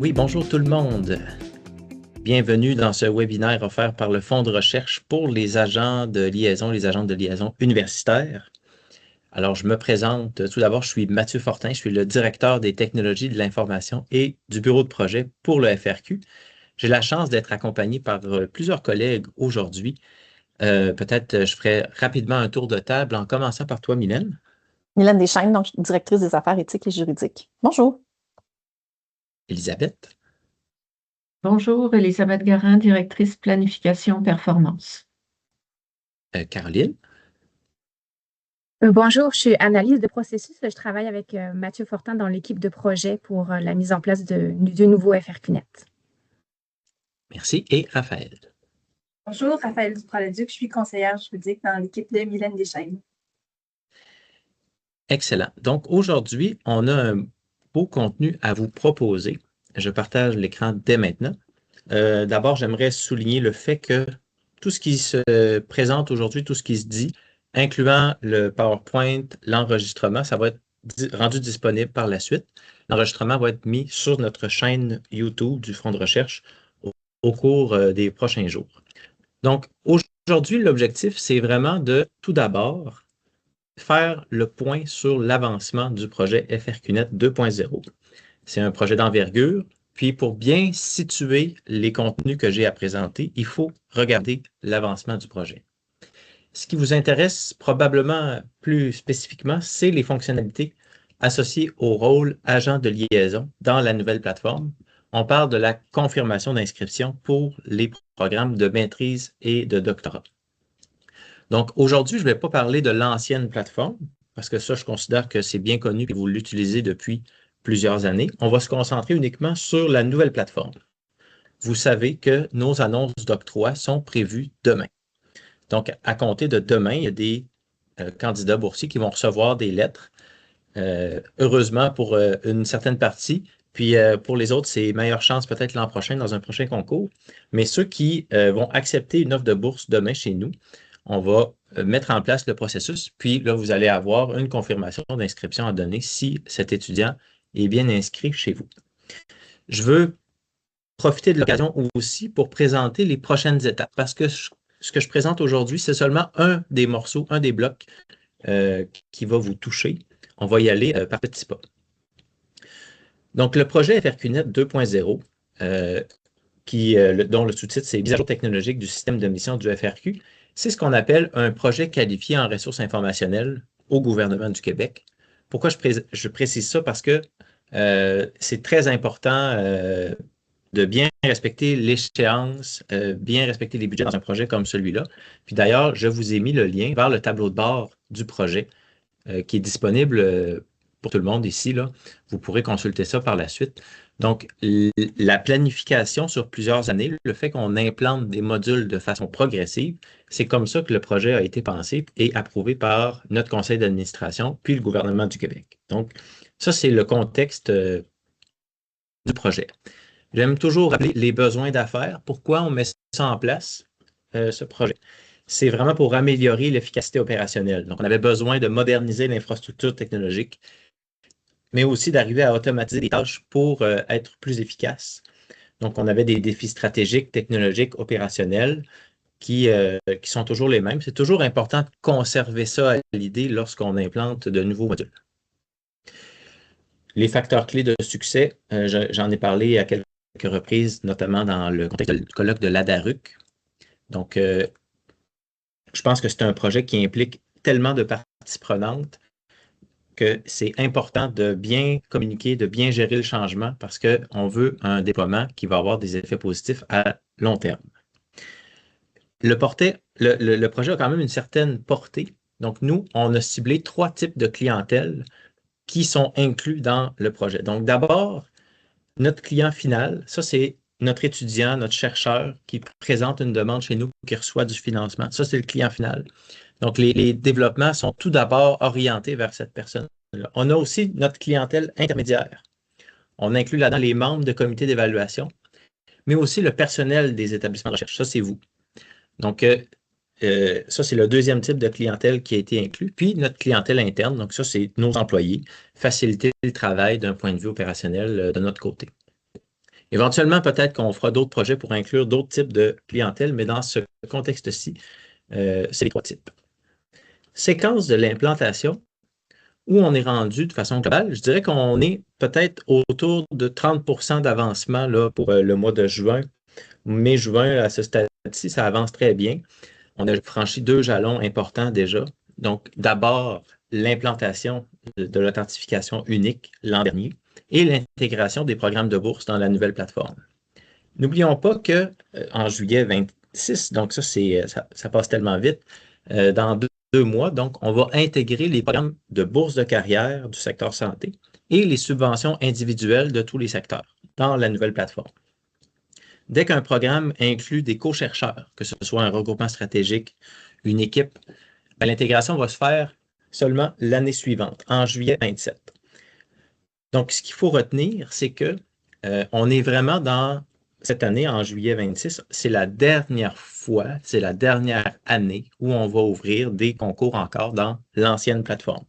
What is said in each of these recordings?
Oui, bonjour tout le monde. Bienvenue dans ce webinaire offert par le Fonds de recherche pour les agents de liaison, les agents de liaison universitaires. Alors, je me présente. Tout d'abord, je suis Mathieu Fortin, je suis le directeur des technologies de l'information et du bureau de projet pour le FRQ. J'ai la chance d'être accompagné par plusieurs collègues aujourd'hui. Peut-être je ferai rapidement un tour de table en commençant par toi, Mylène. Mylène Deschênes, donc directrice des affaires éthiques et juridiques. Bonjour. Elisabeth. Bonjour, Elisabeth Garin, directrice planification performance. Caroline. Bonjour, je suis analyste de processus. Je travaille avec Mathieu Fortin dans l'équipe de projet pour la mise en place du nouveau FRQNet. Merci. Et Raphaël. Bonjour, Raphaël Dupraladuc, je suis conseillère juridique dans l'équipe de Mylène Deschênes. Excellent. Donc, aujourd'hui, on a un beau contenu à vous proposer. Je partage l'écran dès maintenant. D'abord, j'aimerais souligner le fait que tout ce qui se présente aujourd'hui, tout ce qui se dit, incluant le PowerPoint, l'enregistrement, ça va être rendu disponible par la suite. L'enregistrement va être mis sur notre chaîne YouTube du Fonds de recherche au cours des prochains jours. Donc, aujourd'hui, l'objectif, c'est vraiment de, tout d'abord, faire le point sur l'avancement du projet FRQNet 2.0. C'est un projet d'envergure. Puis, pour bien situer les contenus que j'ai à présenter, il faut regarder l'avancement du projet. Ce qui vous intéresse probablement plus spécifiquement, c'est les fonctionnalités associées au rôle agent de liaison dans la nouvelle plateforme. On parle de la confirmation d'inscription pour les programmes de maîtrise et de doctorat. Donc, aujourd'hui, je ne vais pas parler de l'ancienne plateforme, parce que ça, je considère que c'est bien connu et vous l'utilisez depuis plusieurs années. On va se concentrer uniquement sur la nouvelle plateforme. Vous savez que nos annonces d'octroi sont prévues demain. Donc, à compter de demain, il y a des candidats boursiers qui vont recevoir des lettres. Heureusement pour une certaine partie, puis pour les autres, c'est meilleure chance peut-être l'an prochain dans un prochain concours. Mais ceux qui vont accepter une offre de bourse demain chez nous, on va mettre en place le processus, puis là, vous allez avoir une confirmation d'inscription à donner si cet étudiant est bien inscrit chez vous. Je veux profiter de l'occasion aussi pour présenter les prochaines étapes, parce que ce que je présente aujourd'hui, c'est seulement un des morceaux, un des blocs qui va vous toucher. On va y aller par petits pas. Donc, le projet FRQNet 2.0, dont le sous-titre, c'est « Mise à jour technologique du système de mission du FRQ », c'est ce qu'on appelle un projet qualifié en ressources informationnelles au gouvernement du Québec. Pourquoi je précise ça? Parce que c'est très important de bien respecter l'échéance, bien respecter les budgets dans un projet comme celui-là. Puis d'ailleurs, je vous ai mis le lien vers le tableau de bord du projet qui est disponible pour tout le monde ici, là. Vous pourrez consulter ça par la suite. Donc, la planification sur plusieurs années, le fait qu'on implante des modules de façon progressive, c'est comme ça que le projet a été pensé et approuvé par notre conseil d'administration, puis le gouvernement du Québec. Donc, ça, c'est le contexte du projet. J'aime toujours rappeler les besoins d'affaires. Pourquoi on met ça en place, ce projet? C'est vraiment pour améliorer l'efficacité opérationnelle. Donc, on avait besoin de moderniser l'infrastructure technologique, mais aussi d'arriver à automatiser des tâches pour être plus efficace. Donc, on avait des défis stratégiques, technologiques, opérationnels qui sont toujours les mêmes. C'est toujours important de conserver ça à l'idée lorsqu'on implante de nouveaux modules. Les facteurs clés de succès, j'en ai parlé à quelques reprises, notamment dans le contexte du colloque de l'ADARUC. Donc, je pense que c'est un projet qui implique tellement de parties prenantes que c'est important de bien communiquer, de bien gérer le changement parce qu'on veut un déploiement qui va avoir des effets positifs à long terme. Le projet a quand même une certaine portée. Donc, nous, on a ciblé 3 types de clientèle qui sont inclus dans le projet. Donc, d'abord, notre client final, ça, c'est notre étudiant, notre chercheur qui présente une demande chez nous, qui reçoit du financement. Ça, c'est le client final. Donc, les développements sont tout d'abord orientés vers cette personne-là. On a aussi notre clientèle intermédiaire. On inclut là-dedans les membres de comité d'évaluation, mais aussi le personnel des établissements de recherche. Ça, c'est vous. Donc, ça, c'est le deuxième type de clientèle qui a été inclus. Puis, notre clientèle interne, donc ça, c'est nos employés, faciliter le travail d'un point de vue opérationnel de notre côté. Éventuellement, peut-être qu'on fera d'autres projets pour inclure d'autres types de clientèle, mais dans ce contexte-ci, c'est les 3 types. Séquence de l'implantation, où on est rendu de façon globale, je dirais qu'on est peut-être autour de 30 d'avancement là, pour le mois de juin. Mai-juin, à ce stade-ci, ça avance très bien. On a franchi 2 jalons importants déjà. Donc, d'abord, l'implantation de l'authentification unique l'an dernier et l'intégration des programmes de bourse dans la nouvelle plateforme. N'oublions pas qu'en juillet 26, donc ça passe tellement vite, dans 2 mois, donc on va intégrer les programmes de bourse de carrière du secteur santé et les subventions individuelles de tous les secteurs dans la nouvelle plateforme. Dès qu'un programme inclut des co-chercheurs, que ce soit un regroupement stratégique, une équipe, l'intégration va se faire seulement l'année suivante, en juillet 27. Donc, ce qu'il faut retenir, c'est que on est vraiment dans cette année, en juillet 26, c'est la dernière fois, c'est la dernière année où on va ouvrir des concours encore dans l'ancienne plateforme.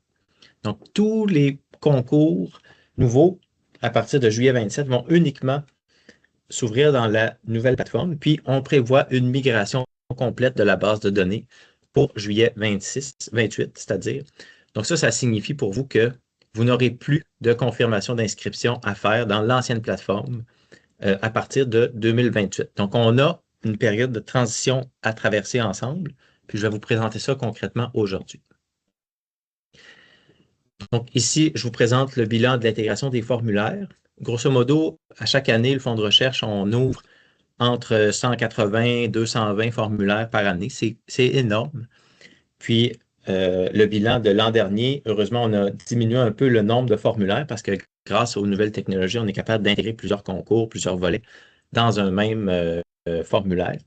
Donc, tous les concours nouveaux, à partir de juillet 27, vont uniquement s'ouvrir dans la nouvelle plateforme, puis on prévoit une migration complète de la base de données pour juillet 28, c'est-à-dire. Donc ça signifie pour vous que vous n'aurez plus de confirmation d'inscription à faire dans l'ancienne plateforme à partir de 2028. Donc on a une période de transition à traverser ensemble, puis je vais vous présenter ça concrètement aujourd'hui. Donc ici, je vous présente le bilan de l'intégration des formulaires. Grosso modo, à chaque année, le fonds de recherche, on ouvre entre 180 et 220 formulaires par année. C'est énorme. Puis, le bilan de l'an dernier, heureusement, on a diminué un peu le nombre de formulaires parce que grâce aux nouvelles technologies, on est capable d'intégrer plusieurs concours, plusieurs volets dans un même formulaire.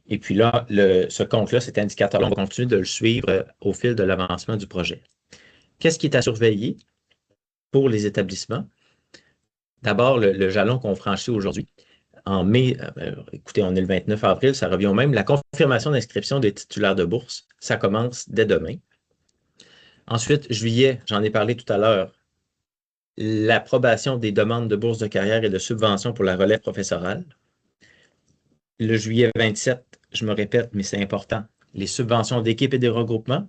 Et puis là, ce compte-là, cet indicateur-là, on va continuer de le suivre au fil de l'avancement du projet. Qu'est-ce qui est à surveiller pour les établissements? D'abord, le jalon qu'on franchit aujourd'hui. En mai, écoutez, on est le 29 avril, ça revient au même. La confirmation d'inscription des titulaires de bourse, ça commence dès demain. Ensuite, juillet, j'en ai parlé tout à l'heure, l'approbation des demandes de bourse de carrière et de subventions pour la relève professorale. Le juillet 27, je me répète, mais c'est important, les subventions d'équipe et des regroupements.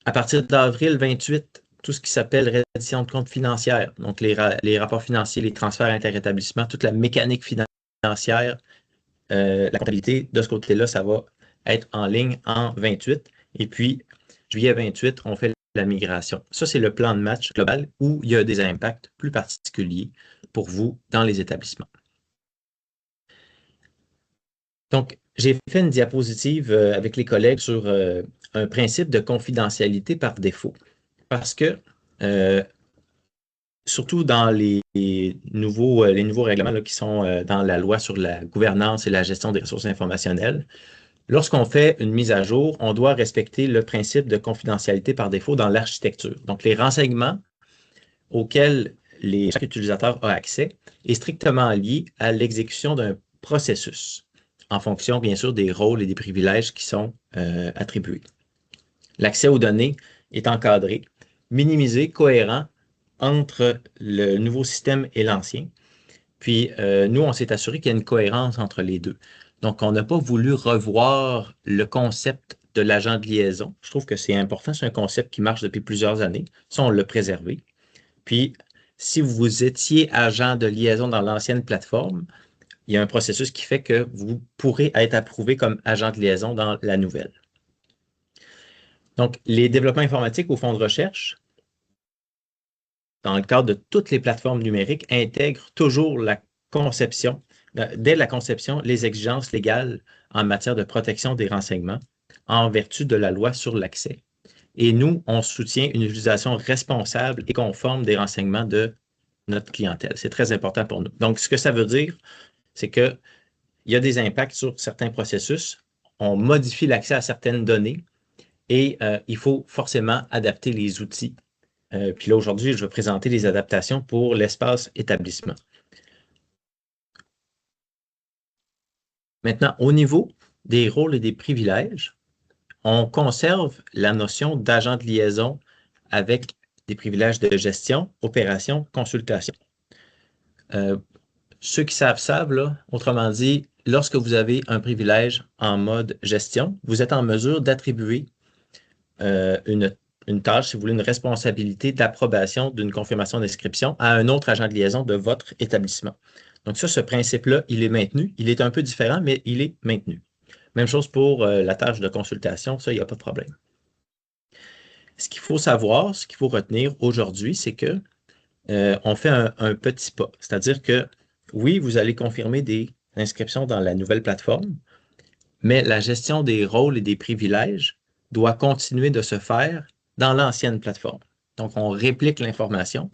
À partir d'avril 28, tout ce qui s'appelle reddition de comptes financières, donc les rapports financiers, les transferts interétablissements, toute la mécanique financière, la comptabilité, de ce côté-là, ça va être en ligne en 28. Et puis, juillet 28, on fait la migration. Ça, c'est le plan de match global où il y a des impacts plus particuliers pour vous dans les établissements. Donc, j'ai fait une diapositive avec les collègues sur un principe de confidentialité par défaut. Parce que, surtout dans les nouveaux règlements là, qui sont dans la loi sur la gouvernance et la gestion des ressources informationnelles, lorsqu'on fait une mise à jour, on doit respecter le principe de confidentialité par défaut dans l'architecture. Donc, les renseignements auxquels chaque utilisateur a accès est strictement lié à l'exécution d'un processus, en fonction, bien sûr, des rôles et des privilèges qui sont attribués. L'accès aux données est encadré, minimisé, cohérent entre le nouveau système et l'ancien. Puis, nous, on s'est assuré qu'il y a une cohérence entre les deux. Donc, on n'a pas voulu revoir le concept de l'agent de liaison. Je trouve que c'est important. C'est un concept qui marche depuis plusieurs années. Ça, on l'a préservé. Puis, si vous étiez agent de liaison dans l'ancienne plateforme, il y a un processus qui fait que vous pourrez être approuvé comme agent de liaison dans la nouvelle. Donc, les développements informatiques au fonds de recherche, dans le cadre de toutes les plateformes numériques, intègrent toujours la conception, dès la conception, les exigences légales en matière de protection des renseignements en vertu de la loi sur l'accès. Et nous, on soutient une utilisation responsable et conforme des renseignements de notre clientèle. C'est très important pour nous. Donc, ce que ça veut dire, c'est qu'il y a des impacts sur certains processus. On modifie l'accès à certaines données et il faut forcément adapter les outils. Puis là, aujourd'hui, je vais présenter les adaptations pour l'espace établissement. Maintenant, au niveau des rôles et des privilèges, on conserve la notion d'agent de liaison avec des privilèges de gestion, opération, consultation. ceux qui savent, là, autrement dit, lorsque vous avez un privilège en mode gestion, vous êtes en mesure d'attribuer une tâche, si vous voulez, une responsabilité d'approbation d'une confirmation d'inscription à un autre agent de liaison de votre établissement. Donc ça, ce principe-là, il est maintenu. Il est un peu différent, mais il est maintenu. Même chose pour la tâche de consultation, ça, il n'y a pas de problème. Ce qu'il faut savoir, ce qu'il faut retenir aujourd'hui, c'est que on fait un petit pas. C'est-à-dire que, oui, vous allez confirmer des inscriptions dans la nouvelle plateforme, mais la gestion des rôles et des privilèges doit continuer de se faire dans l'ancienne plateforme. Donc, on réplique l'information.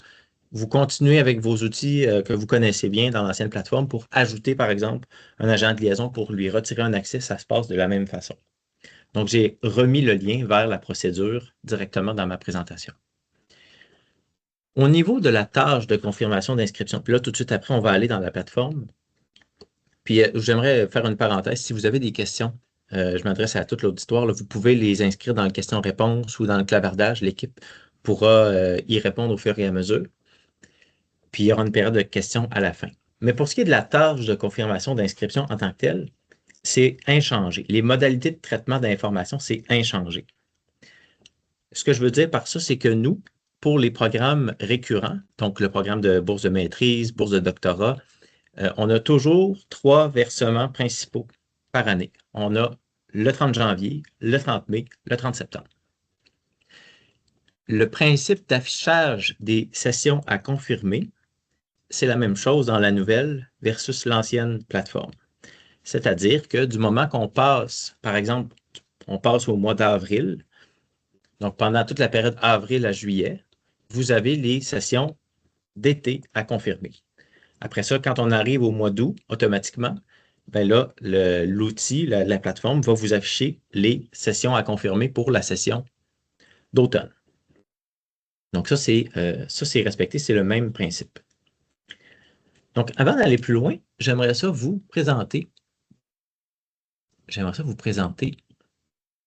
Vous continuez avec vos outils que vous connaissez bien dans l'ancienne plateforme pour ajouter, par exemple, un agent de liaison pour lui retirer un accès. Ça se passe de la même façon. Donc, j'ai remis le lien vers la procédure directement dans ma présentation. Au niveau de la tâche de confirmation d'inscription, puis là, tout de suite après, on va aller dans la plateforme. Puis, j'aimerais faire une parenthèse. Si vous avez des questions, je m'adresse à tout l'auditoire, vous pouvez les inscrire dans le question-réponse ou dans le clavardage. L'équipe pourra y répondre au fur et à mesure. Puis, il y aura une période de questions à la fin. Mais pour ce qui est de la tâche de confirmation d'inscription en tant que telle, c'est inchangé. Les modalités de traitement d'information, c'est inchangé. Ce que je veux dire par ça, c'est que nous, pour les programmes récurrents, donc le programme de bourse de maîtrise, bourse de doctorat, on a toujours 3 versements principaux par année. On a le 30 janvier, le 30 mai, le 30 septembre. Le principe d'affichage des sessions à confirmer, c'est la même chose dans la nouvelle versus l'ancienne plateforme. C'est-à-dire que du moment qu'on passe, par exemple, on passe au mois d'avril, donc pendant toute la période avril à juillet, vous avez les sessions d'été à confirmer. Après ça, quand on arrive au mois d'août, automatiquement, ben là, l'outil, la plateforme va vous afficher les sessions à confirmer pour la session d'automne. Donc ça, c'est respecté, c'est le même principe. Donc, avant d'aller plus loin, j'aimerais ça vous présenter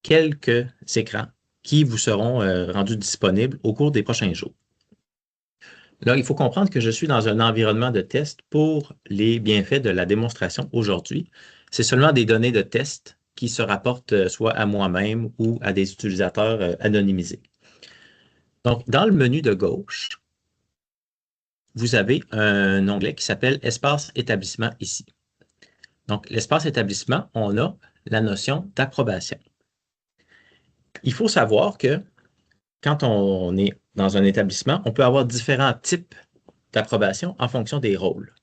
quelques écrans qui vous seront rendus disponibles au cours des prochains jours. Là, il faut comprendre que je suis dans un environnement de test pour les bienfaits de la démonstration aujourd'hui. C'est seulement des données de test qui se rapportent soit à moi-même ou à des utilisateurs anonymisés. Donc, dans le menu de gauche, vous avez un onglet qui s'appelle « Espace établissement » ici. Donc, l'espace établissement, on a la notion d'approbation. Il faut savoir que quand on est dans un établissement, on peut avoir différents types d'approbation en fonction des rôles.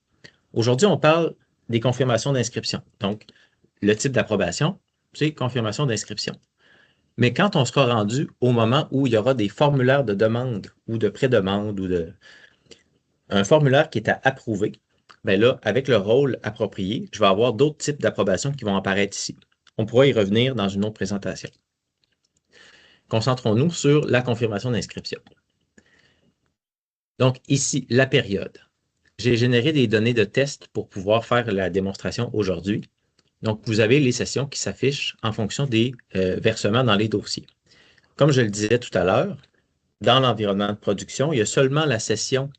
Aujourd'hui, on parle des confirmations d'inscription. Donc, le type d'approbation, c'est confirmation d'inscription. Mais quand on sera rendu au moment où il y aura des formulaires de demande ou de pré-demande ou un formulaire qui est à approuver, bien là, avec le rôle approprié, je vais avoir d'autres types d'approbation qui vont apparaître ici. On pourra y revenir dans une autre présentation. Concentrons-nous sur la confirmation d'inscription. Donc ici, la période. J'ai généré des données de test pour pouvoir faire la démonstration aujourd'hui. Donc, vous avez les sessions qui s'affichent en fonction des versements dans les dossiers. Comme je le disais tout à l'heure, dans l'environnement de production, il y a seulement la session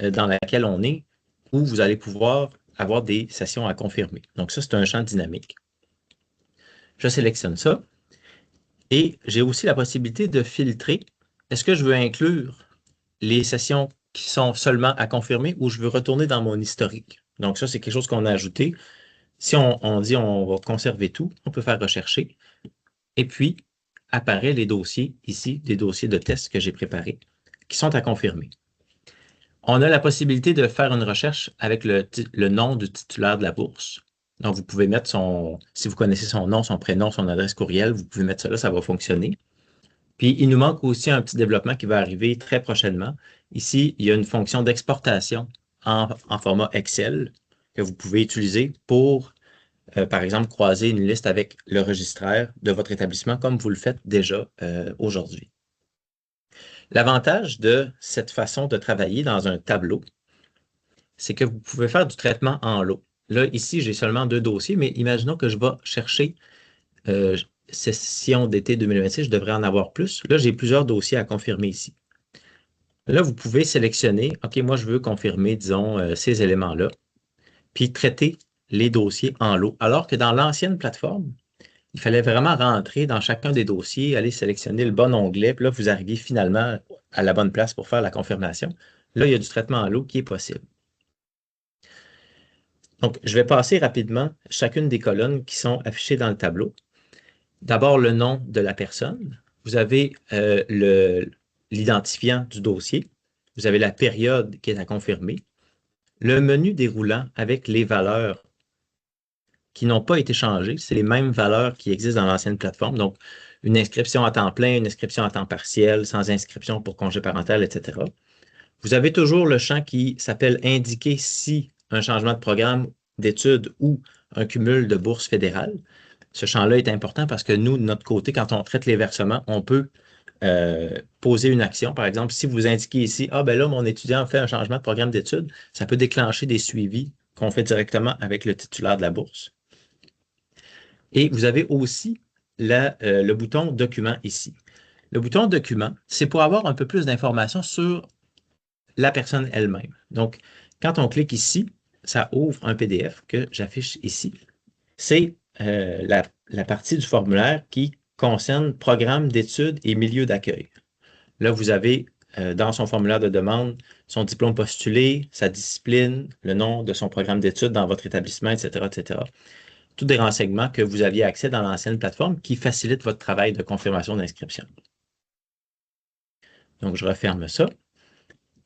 dans laquelle on est où vous allez pouvoir avoir des sessions à confirmer. Donc ça, c'est un champ dynamique. Je sélectionne ça et j'ai aussi la possibilité de filtrer. Est-ce que je veux inclure les sessions qui sont seulement à confirmer ou je veux retourner dans mon historique? Donc ça, c'est quelque chose qu'on a ajouté. Si on dit on va conserver tout, on peut faire rechercher. Et puis, apparaît les dossiers ici, des dossiers de tests que j'ai préparés, qui sont à confirmer. On a la possibilité de faire une recherche avec le nom du titulaire de la bourse. Donc, vous pouvez mettre si vous connaissez son nom, son prénom, son adresse courriel, vous pouvez mettre ça là, ça va fonctionner. Puis, il nous manque aussi un petit développement qui va arriver très prochainement. Ici, il y a une fonction d'exportation en format Excel que vous pouvez utiliser pour, par exemple, croiser une liste avec le registraire de votre établissement comme vous le faites déjà aujourd'hui. L'avantage de cette façon de travailler dans un tableau, c'est que vous pouvez faire du traitement en lot. Là, ici, j'ai seulement 2 dossiers, mais imaginons que je vais chercher session d'été 2026, je devrais en avoir plus. Là, j'ai plusieurs dossiers à confirmer ici. Là, vous pouvez sélectionner, OK, moi, je veux confirmer, disons, ces éléments-là. puis traiter les dossiers en lot. Alors que dans l'ancienne plateforme, il fallait vraiment rentrer dans chacun des dossiers, aller sélectionner le bon onglet, puis là, vous arrivez finalement à la bonne place pour faire la confirmation. Là, il y a du traitement en lot qui est possible. Donc, je vais passer rapidement chacune des colonnes qui sont affichées dans le tableau. D'abord, le nom de la personne. Vous avez l'identifiant du dossier. Vous avez la période qui est à confirmer. Le menu déroulant avec les valeurs qui n'ont pas été changées. C'est les mêmes valeurs qui existent dans l'ancienne plateforme. Donc, une inscription à temps plein, une inscription à temps partiel, sans inscription pour congé parental, etc. Vous avez toujours le champ qui s'appelle « Indiquer si un changement de programme d'études ou un cumul de bourses fédérales ». Ce champ-là est important parce que nous, de notre côté, quand on traite les versements, on peut poser une action. Par exemple, si vous indiquez ici « Ah, ben là, mon étudiant a fait un changement de programme d'études », ça peut déclencher des suivis qu'on fait directement avec le titulaire de la bourse. Et vous avez aussi le bouton « Document » ici. Le bouton « Document », c'est pour avoir un peu plus d'informations sur la personne elle-même. Donc, quand on clique ici, ça ouvre un PDF que j'affiche ici. C'est la partie du formulaire qui concerne programme d'études et milieu d'accueil. Là, vous avez dans son formulaire de demande son diplôme postulé, sa discipline, le nom de son programme d'études dans votre établissement, etc., etc. Tous des renseignements que vous aviez accès dans l'ancienne plateforme qui facilitent votre travail de confirmation d'inscription. Donc, je referme ça.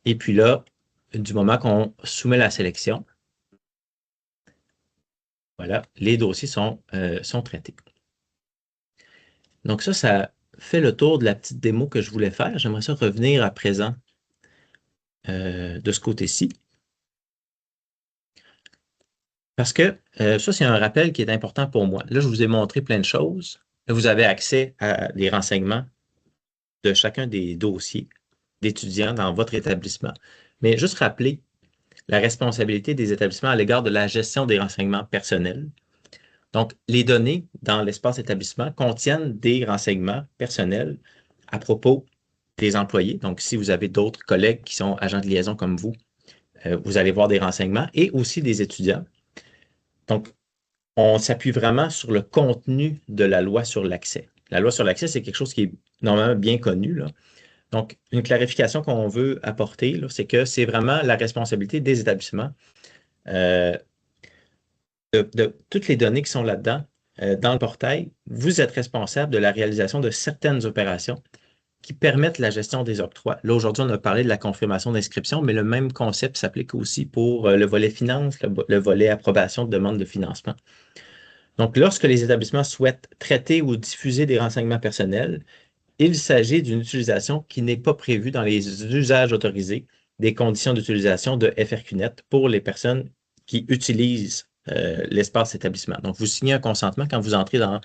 Et puis là, du moment qu'on soumet la sélection, voilà, les dossiers sont traités. Donc ça fait le tour de la petite démo que je voulais faire. J'aimerais ça revenir à présent de ce côté-ci. Parce que ça, c'est un rappel qui est important pour moi. Là, je vous ai montré plein de choses. Là, vous avez accès à des renseignements de chacun des dossiers d'étudiants dans votre établissement. Mais juste rappeler la responsabilité des établissements à l'égard de la gestion des renseignements personnels. Donc, les données dans l'espace établissement contiennent des renseignements personnels à propos des employés. Donc, si vous avez d'autres collègues qui sont agents de liaison comme vous allez voir des renseignements et aussi des étudiants. Donc, on s'appuie vraiment sur le contenu de la loi sur l'accès. La loi sur l'accès, c'est quelque chose qui est normalement bien connu, là. Donc, une clarification qu'on veut apporter, c'est que c'est vraiment la responsabilité des établissements de toutes les données qui sont là-dedans, dans le portail. Vous êtes responsable de la réalisation de certaines opérations qui permettent la gestion des octrois. Là, aujourd'hui, on a parlé de la confirmation d'inscription, mais le même concept s'applique aussi pour le volet finance, le volet approbation de demande de financement. Donc, lorsque les établissements souhaitent traiter ou diffuser des renseignements personnels, il s'agit d'une utilisation qui n'est pas prévue dans les usages autorisés des conditions d'utilisation de FRQNet pour les personnes qui utilisent l'espace établissement. Donc, vous signez un consentement quand vous entrez dans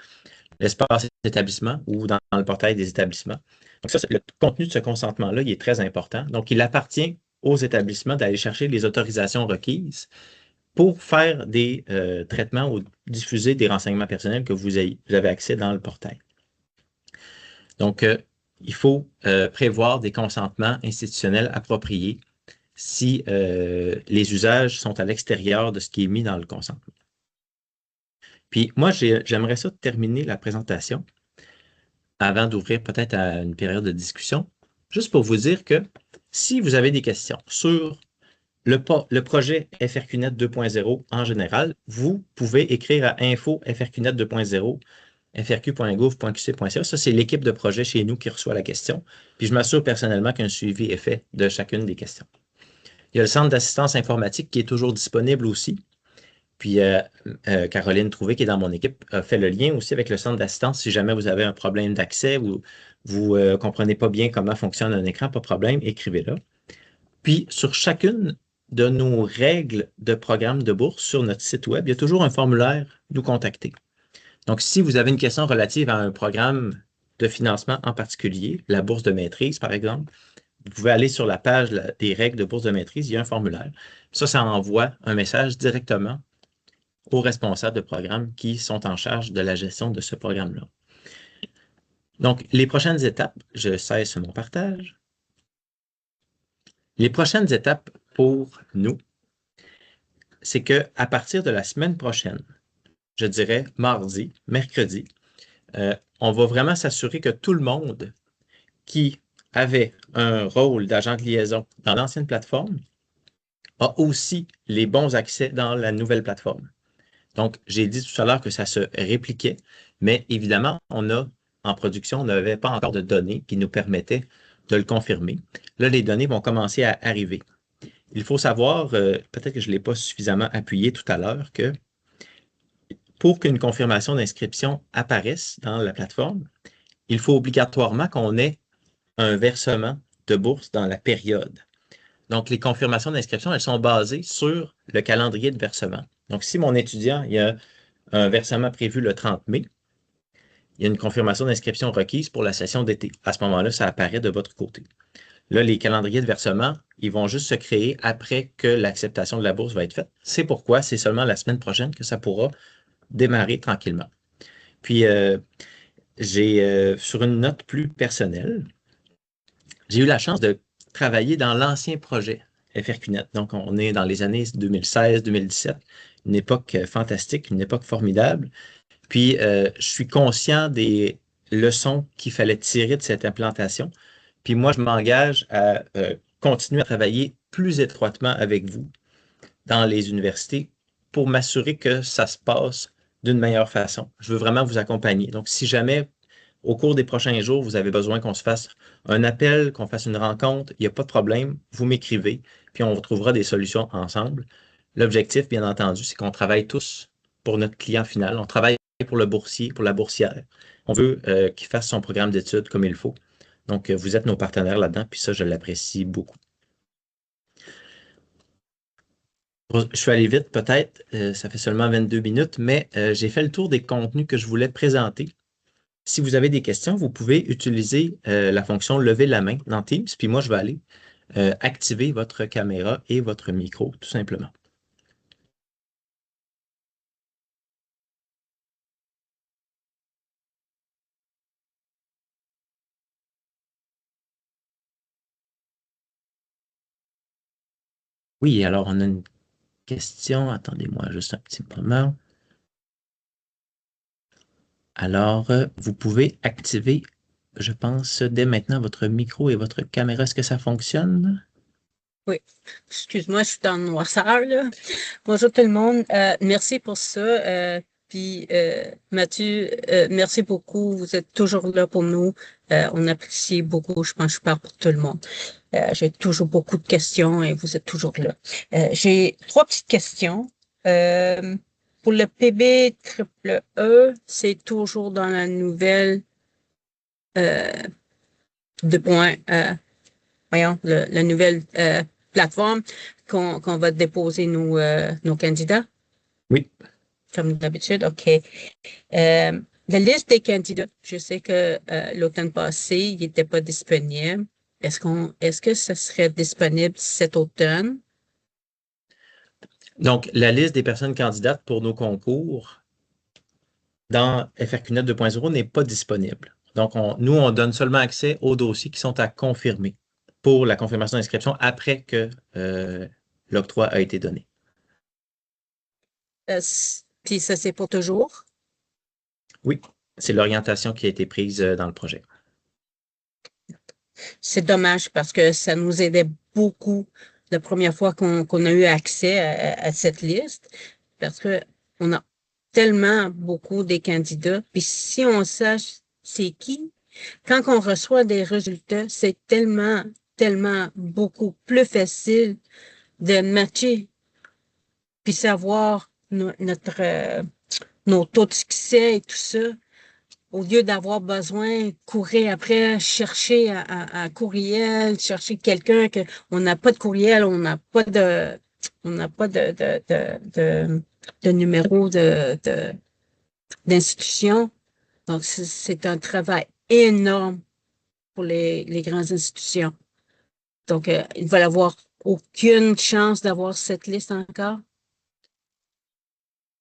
l'espace établissement ou dans le portail des établissements. Donc, ça, le contenu de ce consentement-là, il est très important. Donc, il appartient aux établissements d'aller chercher les autorisations requises pour faire des traitements ou diffuser des renseignements personnels que vous avez accès dans le portail. Donc, il faut prévoir des consentements institutionnels appropriés si les usages sont à l'extérieur de ce qui est mis dans le consentement. Puis moi, j'aimerais ça terminer la présentation avant d'ouvrir peut-être à une période de discussion, juste pour vous dire que si vous avez des questions sur le projet FRQNet 2.0 en général, vous pouvez écrire à info-frqnet 2.0 frq.gouv.qc.ca. Ça, c'est l'équipe de projet chez nous qui reçoit la question. Puis je m'assure personnellement qu'un suivi est fait de chacune des questions. Il y a le centre d'assistance informatique qui est toujours disponible aussi. Puis Caroline Trouvé, qui est dans mon équipe, a fait le lien aussi avec le centre d'assistance. Si jamais vous avez un problème d'accès ou vous ne comprenez pas bien comment fonctionne un écran, pas de problème, écrivez-le. Puis sur chacune de nos règles de programme de bourse sur notre site web, il y a toujours un formulaire « Nous contacter ». Donc, si vous avez une question relative à un programme de financement en particulier, la bourse de maîtrise, par exemple, vous pouvez aller sur la page des règles de bourse de maîtrise, il y a un formulaire. Ça envoie un message directement aux responsables de programme qui sont en charge de la gestion de ce programme-là. Donc, les prochaines étapes, je cesse mon partage. Les prochaines étapes pour nous, c'est qu'à partir de la semaine prochaine, je dirais mardi, mercredi, on va vraiment s'assurer que tout le monde qui avait un rôle d'agent de liaison dans l'ancienne plateforme a aussi les bons accès dans la nouvelle plateforme. Donc, j'ai dit tout à l'heure que ça se répliquait, mais évidemment, en production, on n'avait pas encore de données qui nous permettaient de le confirmer. Là, les données vont commencer à arriver. Il faut savoir, peut-être que je ne l'ai pas suffisamment appuyé tout à l'heure, que pour qu'une confirmation d'inscription apparaisse dans la plateforme, il faut obligatoirement qu'on ait un versement de bourse dans la période. Donc, les confirmations d'inscription, elles sont basées sur le calendrier de versement. Donc, si mon étudiant, il y a un versement prévu le 30 mai, il y a une confirmation d'inscription requise pour la session d'été. À ce moment-là, ça apparaît de votre côté. Là, les calendriers de versement, ils vont juste se créer après que l'acceptation de la bourse va être faite. C'est pourquoi c'est seulement la semaine prochaine que ça pourra démarrer tranquillement. Puis, sur une note plus personnelle, j'ai eu la chance de travailler dans l'ancien projet FRQNet. Donc, on est dans les années 2016-2017, une époque fantastique, une époque formidable. Puis, je suis conscient des leçons qu'il fallait tirer de cette implantation. Puis moi, je m'engage à continuer à travailler plus étroitement avec vous dans les universités pour m'assurer que ça se passe d'une meilleure façon. Je veux vraiment vous accompagner. Donc, si jamais, au cours des prochains jours, vous avez besoin qu'on se fasse un appel, qu'on fasse une rencontre, il n'y a pas de problème, vous m'écrivez, puis on trouvera des solutions ensemble. L'objectif, bien entendu, c'est qu'on travaille tous pour notre client final. On travaille pour le boursier, pour la boursière. On veut qu'il fasse son programme d'études comme il faut. Donc, vous êtes nos partenaires là-dedans, puis ça, je l'apprécie beaucoup. Je suis allé vite, peut-être, ça fait seulement 22 minutes, mais j'ai fait le tour des contenus que je voulais présenter. Si vous avez des questions, vous pouvez utiliser la fonction « Lever la main » dans Teams, puis moi, je vais aller activer votre caméra et votre micro, tout simplement. Oui, alors on a une question. Attendez-moi juste un petit moment. Alors, vous pouvez activer, je pense, dès maintenant votre micro et votre caméra. Est-ce que ça fonctionne? Oui. Excuse-moi, je suis dans le noirceur, là. Bonjour tout le monde. Merci pour ça. Puis, Mathieu, merci beaucoup. Vous êtes toujours là pour nous. On apprécie beaucoup. Je pense que je parle pour tout le monde. J'ai toujours beaucoup de questions et vous êtes toujours là. J'ai 3 petites questions. Pour le PB triple E, c'est toujours dans la nouvelle la nouvelle plateforme qu'on va déposer nos candidats? Oui. Comme d'habitude, OK. La liste des candidats, je sais que l'automne passé, il n'était pas disponible. Est-ce que ça serait disponible cet automne? Donc, la liste des personnes candidates pour nos concours dans FRQNet 2.0 n'est pas disponible. Donc, nous, on donne seulement accès aux dossiers qui sont à confirmer pour la confirmation d'inscription après que l'octroi a été donné. Puis ça, c'est pour toujours? Oui, c'est l'orientation qui a été prise dans le projet. C'est dommage parce que ça nous aidait beaucoup la première fois qu'on a eu accès à cette liste parce que on a tellement beaucoup des candidats. Puis si on sache c'est qui, quand on reçoit des résultats, c'est tellement beaucoup plus facile de matcher puis savoir nos taux de succès et tout ça, au lieu d'avoir besoin de courir après, chercher un courriel, chercher quelqu'un on n'a pas de courriel, on n'a pas de numéro d'institution. Donc, c'est un travail énorme pour les grandes institutions. Donc, ils ne veulent avoir aucune chance d'avoir cette liste encore.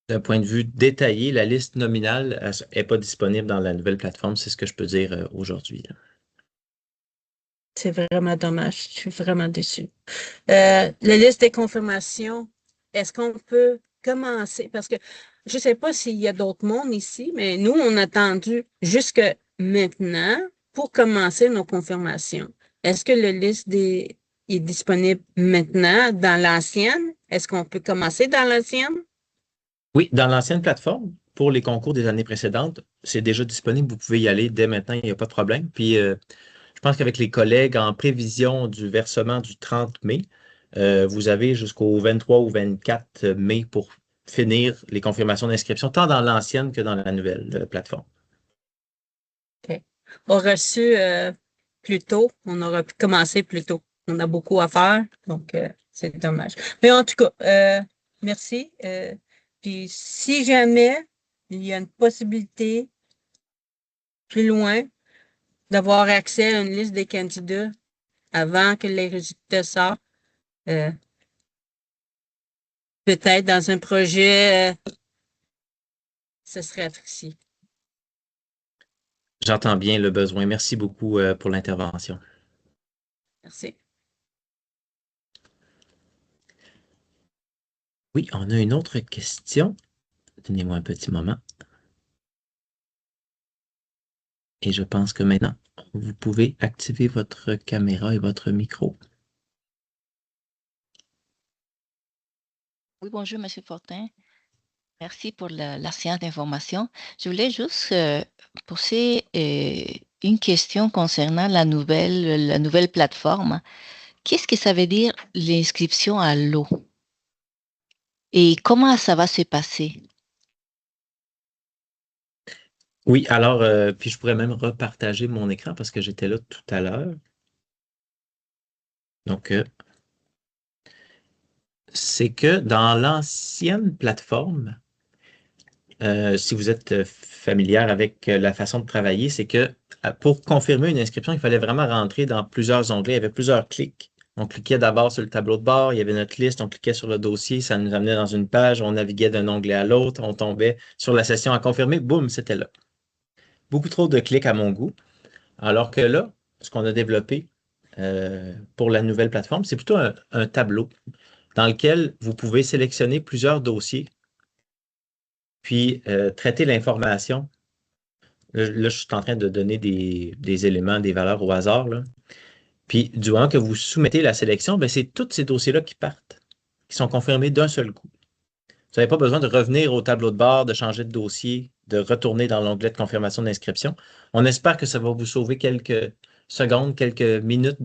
D'un point de vue détaillé, la liste nominale n'est pas disponible dans la nouvelle plateforme, c'est ce que je peux dire aujourd'hui. C'est vraiment dommage. Je suis vraiment déçue. La liste des confirmations, est-ce qu'on peut commencer? Parce que je ne sais pas s'il y a d'autres mondes ici, mais nous, on a attendu jusque maintenant pour commencer nos confirmations. Est-ce que le liste est disponible maintenant dans l'ancienne? Est-ce qu'on peut commencer dans l'ancienne? Oui, dans l'ancienne plateforme, pour les concours des années précédentes, c'est déjà disponible. Vous pouvez y aller dès maintenant, il n'y a pas de problème. Puis, je pense qu'avec les collègues, en prévision du versement du 30 mai, vous avez jusqu'au 23 ou 24 mai pour finir les confirmations d'inscription, tant dans l'ancienne que dans la nouvelle plateforme. OK. On a reçu plus tôt, on aurait pu commencer plus tôt. On a beaucoup à faire, donc c'est dommage. Mais en tout cas, merci. Puis si jamais il y a une possibilité plus loin d'avoir accès à une liste des candidats avant que les résultats sortent, peut-être dans un projet, ce serait apprécié. J'entends bien le besoin. Merci beaucoup pour l'intervention. Merci. Oui, on a une autre question. Donnez-moi un petit moment. Et je pense que maintenant, vous pouvez activer votre caméra et votre micro. Oui, bonjour, M. Fortin. Merci pour la séance d'information. Je voulais juste poser une question concernant la nouvelle plateforme. Qu'est-ce que ça veut dire l'inscription à l'eau? Et comment ça va se passer? Oui, alors, puis je pourrais même repartager mon écran parce que j'étais là tout à l'heure. Donc, c'est que dans l'ancienne plateforme, si vous êtes familière avec la façon de travailler, c'est que pour confirmer une inscription, il fallait vraiment rentrer dans plusieurs onglets. Il y avait plusieurs clics. On cliquait d'abord sur le tableau de bord, il y avait notre liste, on cliquait sur le dossier, ça nous amenait dans une page, on naviguait d'un onglet à l'autre, on tombait sur la session à confirmer, boum, c'était là. Beaucoup trop de clics à mon goût. Alors que là, ce qu'on a développé pour la nouvelle plateforme, c'est plutôt un tableau dans lequel vous pouvez sélectionner plusieurs dossiers, puis traiter l'information. Là, je suis en train de donner des éléments, des valeurs au hasard, là. Puis, du moment que vous soumettez la sélection, ben, c'est tous ces dossiers-là qui partent, qui sont confirmés d'un seul coup. Vous n'avez pas besoin de revenir au tableau de bord, de changer de dossier, de retourner dans l'onglet de confirmation d'inscription. On espère que ça va vous sauver quelques secondes, quelques minutes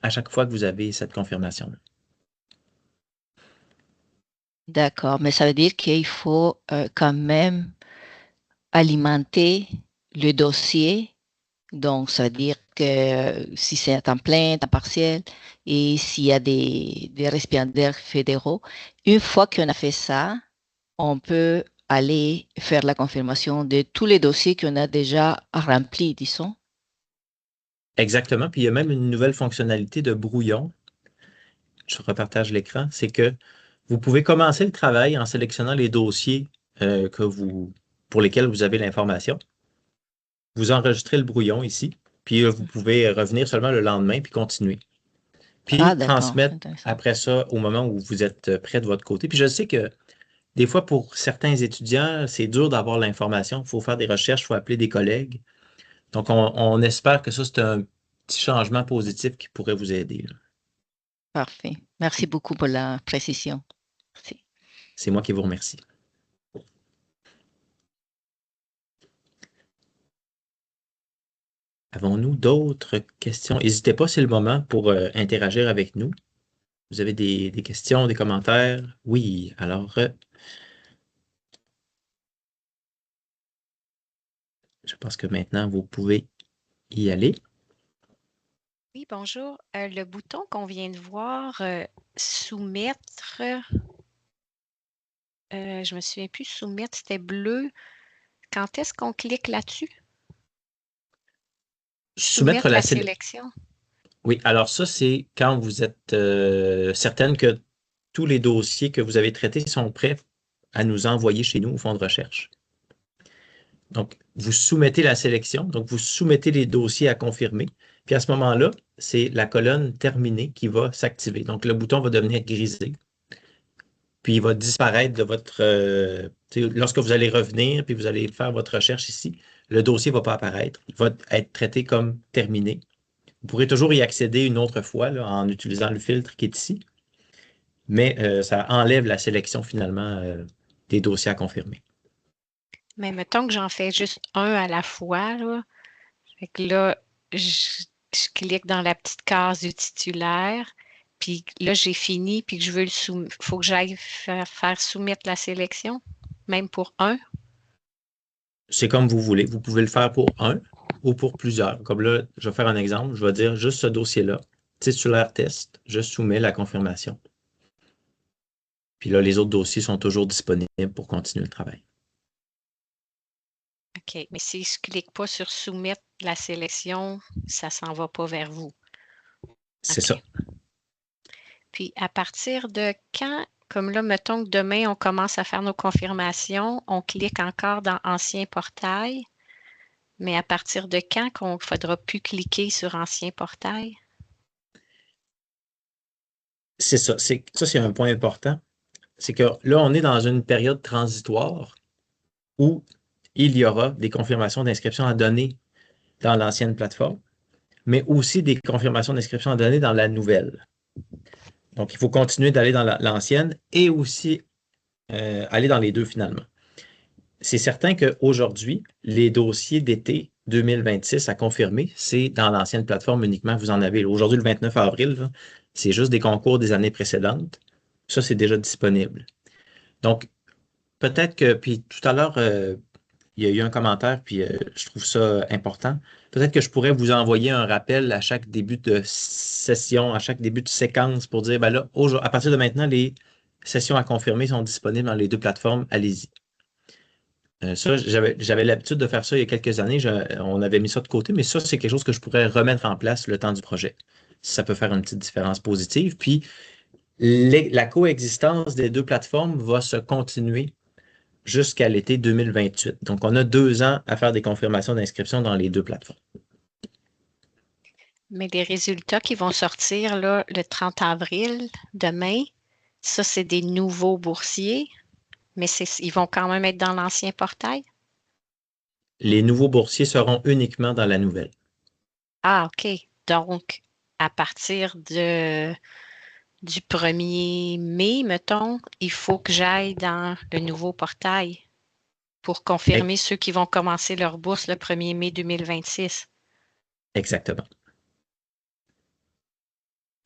à chaque fois que vous avez cette confirmation. D'accord, mais ça veut dire qu'il faut quand même alimenter le dossier. Donc, ça veut dire que si c'est à temps plein, à temps partiel, et s'il y a des récipiendaires fédéraux, une fois qu'on a fait ça, on peut aller faire la confirmation de tous les dossiers qu'on a déjà remplis, disons. Exactement. Puis il y a même une nouvelle fonctionnalité de brouillon. Je repartage l'écran. C'est que vous pouvez commencer le travail en sélectionnant les dossiers pour lesquels vous avez l'information. Vous enregistrez le brouillon ici, puis vous pouvez revenir seulement le lendemain puis continuer. Puis transmettre après ça au moment où vous êtes prêt de votre côté. Puis je sais que des fois, pour certains étudiants, c'est dur d'avoir l'information. Il faut faire des recherches, il faut appeler des collègues. Donc, on espère que ça, c'est un petit changement positif qui pourrait vous aider, là. Parfait. Merci beaucoup pour la précision. Merci. C'est moi qui vous remercie. Avons-nous d'autres questions? N'hésitez pas, c'est le moment pour interagir avec nous. Vous avez des questions, des commentaires? Oui, alors, je pense que maintenant, vous pouvez y aller. Oui, bonjour. Le bouton qu'on vient de voir, soumettre, je me souviens plus, soumettre, c'était bleu. Quand est-ce qu'on clique là-dessus? Soumettre la sélection. Oui, alors ça, c'est quand vous êtes certaine que tous les dossiers que vous avez traités sont prêts à nous envoyer chez nous au fond de recherche. Donc, vous soumettez la sélection, donc vous soumettez les dossiers à confirmer, puis à ce moment-là, c'est la colonne terminée qui va s'activer. Donc, le bouton va devenir grisé. puis il va disparaître de votre... lorsque vous allez revenir, puis vous allez faire votre recherche ici, le dossier ne va pas apparaître. Il va être traité comme terminé. Vous pourrez toujours y accéder une autre fois là, en utilisant le filtre qui est ici, mais ça enlève la sélection finalement des dossiers à confirmer. Mais mettons que j'en fais juste un à la fois, là. Fait que là, je clique dans la petite case du titulaire, puis là, j'ai fini, puis que je veux le soumettre. Il faut que j'aille faire soumettre la sélection, même pour un. C'est comme vous voulez. Vous pouvez le faire pour un ou pour plusieurs. Comme là, je vais faire un exemple. Je vais dire juste ce dossier-là, titulaire test, je soumets la confirmation. Puis là, les autres dossiers sont toujours disponibles pour continuer le travail. OK. Mais si je ne clique pas sur soumettre la sélection, ça ne s'en va pas vers vous. C'est OK. ça. Puis à partir de quand, comme là, mettons que demain, on commence à faire nos confirmations, on clique encore dans Ancien portail, mais à partir de quand qu'on ne faudra plus cliquer sur Ancien portail? C'est ça. Ça, c'est un point important. C'est que là, on est dans une période transitoire où il y aura des confirmations d'inscription à donner dans l'ancienne plateforme, mais aussi des confirmations d'inscription à donner dans la nouvelle. Donc, il faut continuer d'aller dans l'ancienne et aussi aller dans les deux finalement. C'est certain qu'aujourd'hui, les dossiers d'été 2026 à confirmer, c'est dans l'ancienne plateforme uniquement, vous en avez. Aujourd'hui, le 29 avril, c'est juste des concours des années précédentes. Ça, c'est déjà disponible. Donc, peut-être que, puis tout à l'heure, il y a eu un commentaire, puis je trouve ça important. Peut-être que je pourrais vous envoyer un rappel à chaque début de session, à chaque début de séquence pour dire, ben là, à partir de maintenant, les sessions à confirmer sont disponibles dans les deux plateformes. Allez-y. Ça, j'avais l'habitude de faire ça il y a quelques années. On avait mis ça de côté, mais ça, c'est quelque chose que je pourrais remettre en place le temps du projet. Ça peut faire une petite différence positive. Puis, la coexistence des deux plateformes va se continuer jusqu'à l'été 2028. Donc, on a 2 ans à faire des confirmations d'inscription dans les deux plateformes. Mais les résultats qui vont sortir là, le 30 avril, demain, ça, c'est des nouveaux boursiers, mais ils vont quand même être dans l'ancien portail? Les nouveaux boursiers seront uniquement dans la nouvelle. Ah, OK. Donc, à partir du 1er mai, mettons, il faut que j'aille dans le nouveau portail pour confirmer ceux qui vont commencer leur bourse le 1er mai 2026. Exactement.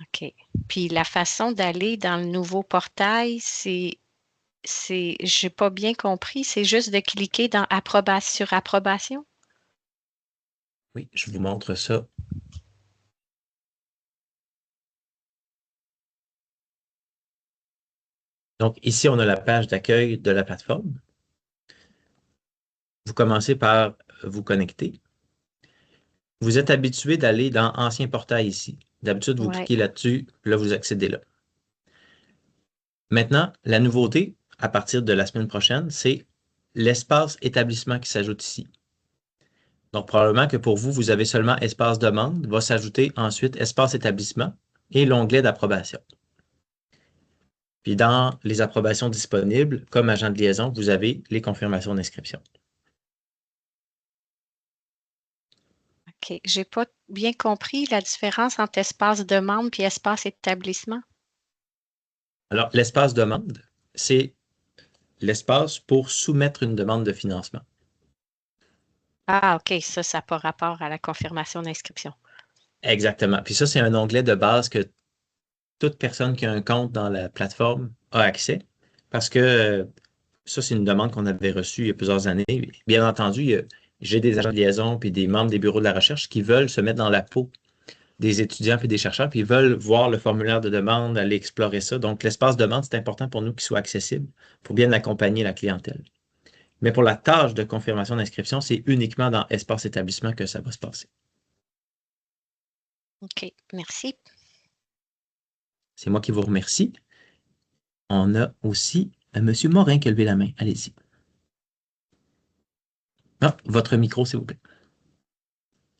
OK. Puis la façon d'aller dans le nouveau portail, j'ai pas bien compris, c'est juste de cliquer sur approbation? Oui, je vous montre ça. Donc, ici, on a la page d'accueil de la plateforme. Vous commencez par vous connecter. Vous êtes habitué d'aller dans Ancien portail ici. D'habitude, vous cliquez là-dessus, là, vous accédez là. Maintenant, la nouveauté, à partir de la semaine prochaine, c'est l'espace établissement qui s'ajoute ici. Donc, probablement que pour vous, vous avez seulement espace demande, va s'ajouter ensuite espace établissement et l'onglet d'approbation. Puis dans les approbations disponibles, comme agent de liaison, vous avez les confirmations d'inscription. OK. J'ai pas bien compris la différence entre espace demande et espace établissement. Alors, l'espace demande, c'est l'espace pour soumettre une demande de financement. Ah, OK. Ça n'a pas rapport à la confirmation d'inscription. Exactement. Puis ça, c'est un onglet de base que toute personne qui a un compte dans la plateforme a accès parce que ça, c'est une demande qu'on avait reçue il y a plusieurs années. Bien entendu, j'ai des agents de liaison puis des membres des bureaux de la recherche qui veulent se mettre dans la peau des étudiants puis des chercheurs puis ils veulent voir le formulaire de demande, aller explorer ça. Donc, l'espace demande, c'est important pour nous qu'il soit accessible pour bien accompagner la clientèle. Mais pour la tâche de confirmation d'inscription, c'est uniquement dans espace établissement que ça va se passer. OK, merci. C'est moi qui vous remercie. On a aussi M. Morin qui a levé la main. Allez-y. Ah, votre micro, s'il vous plaît.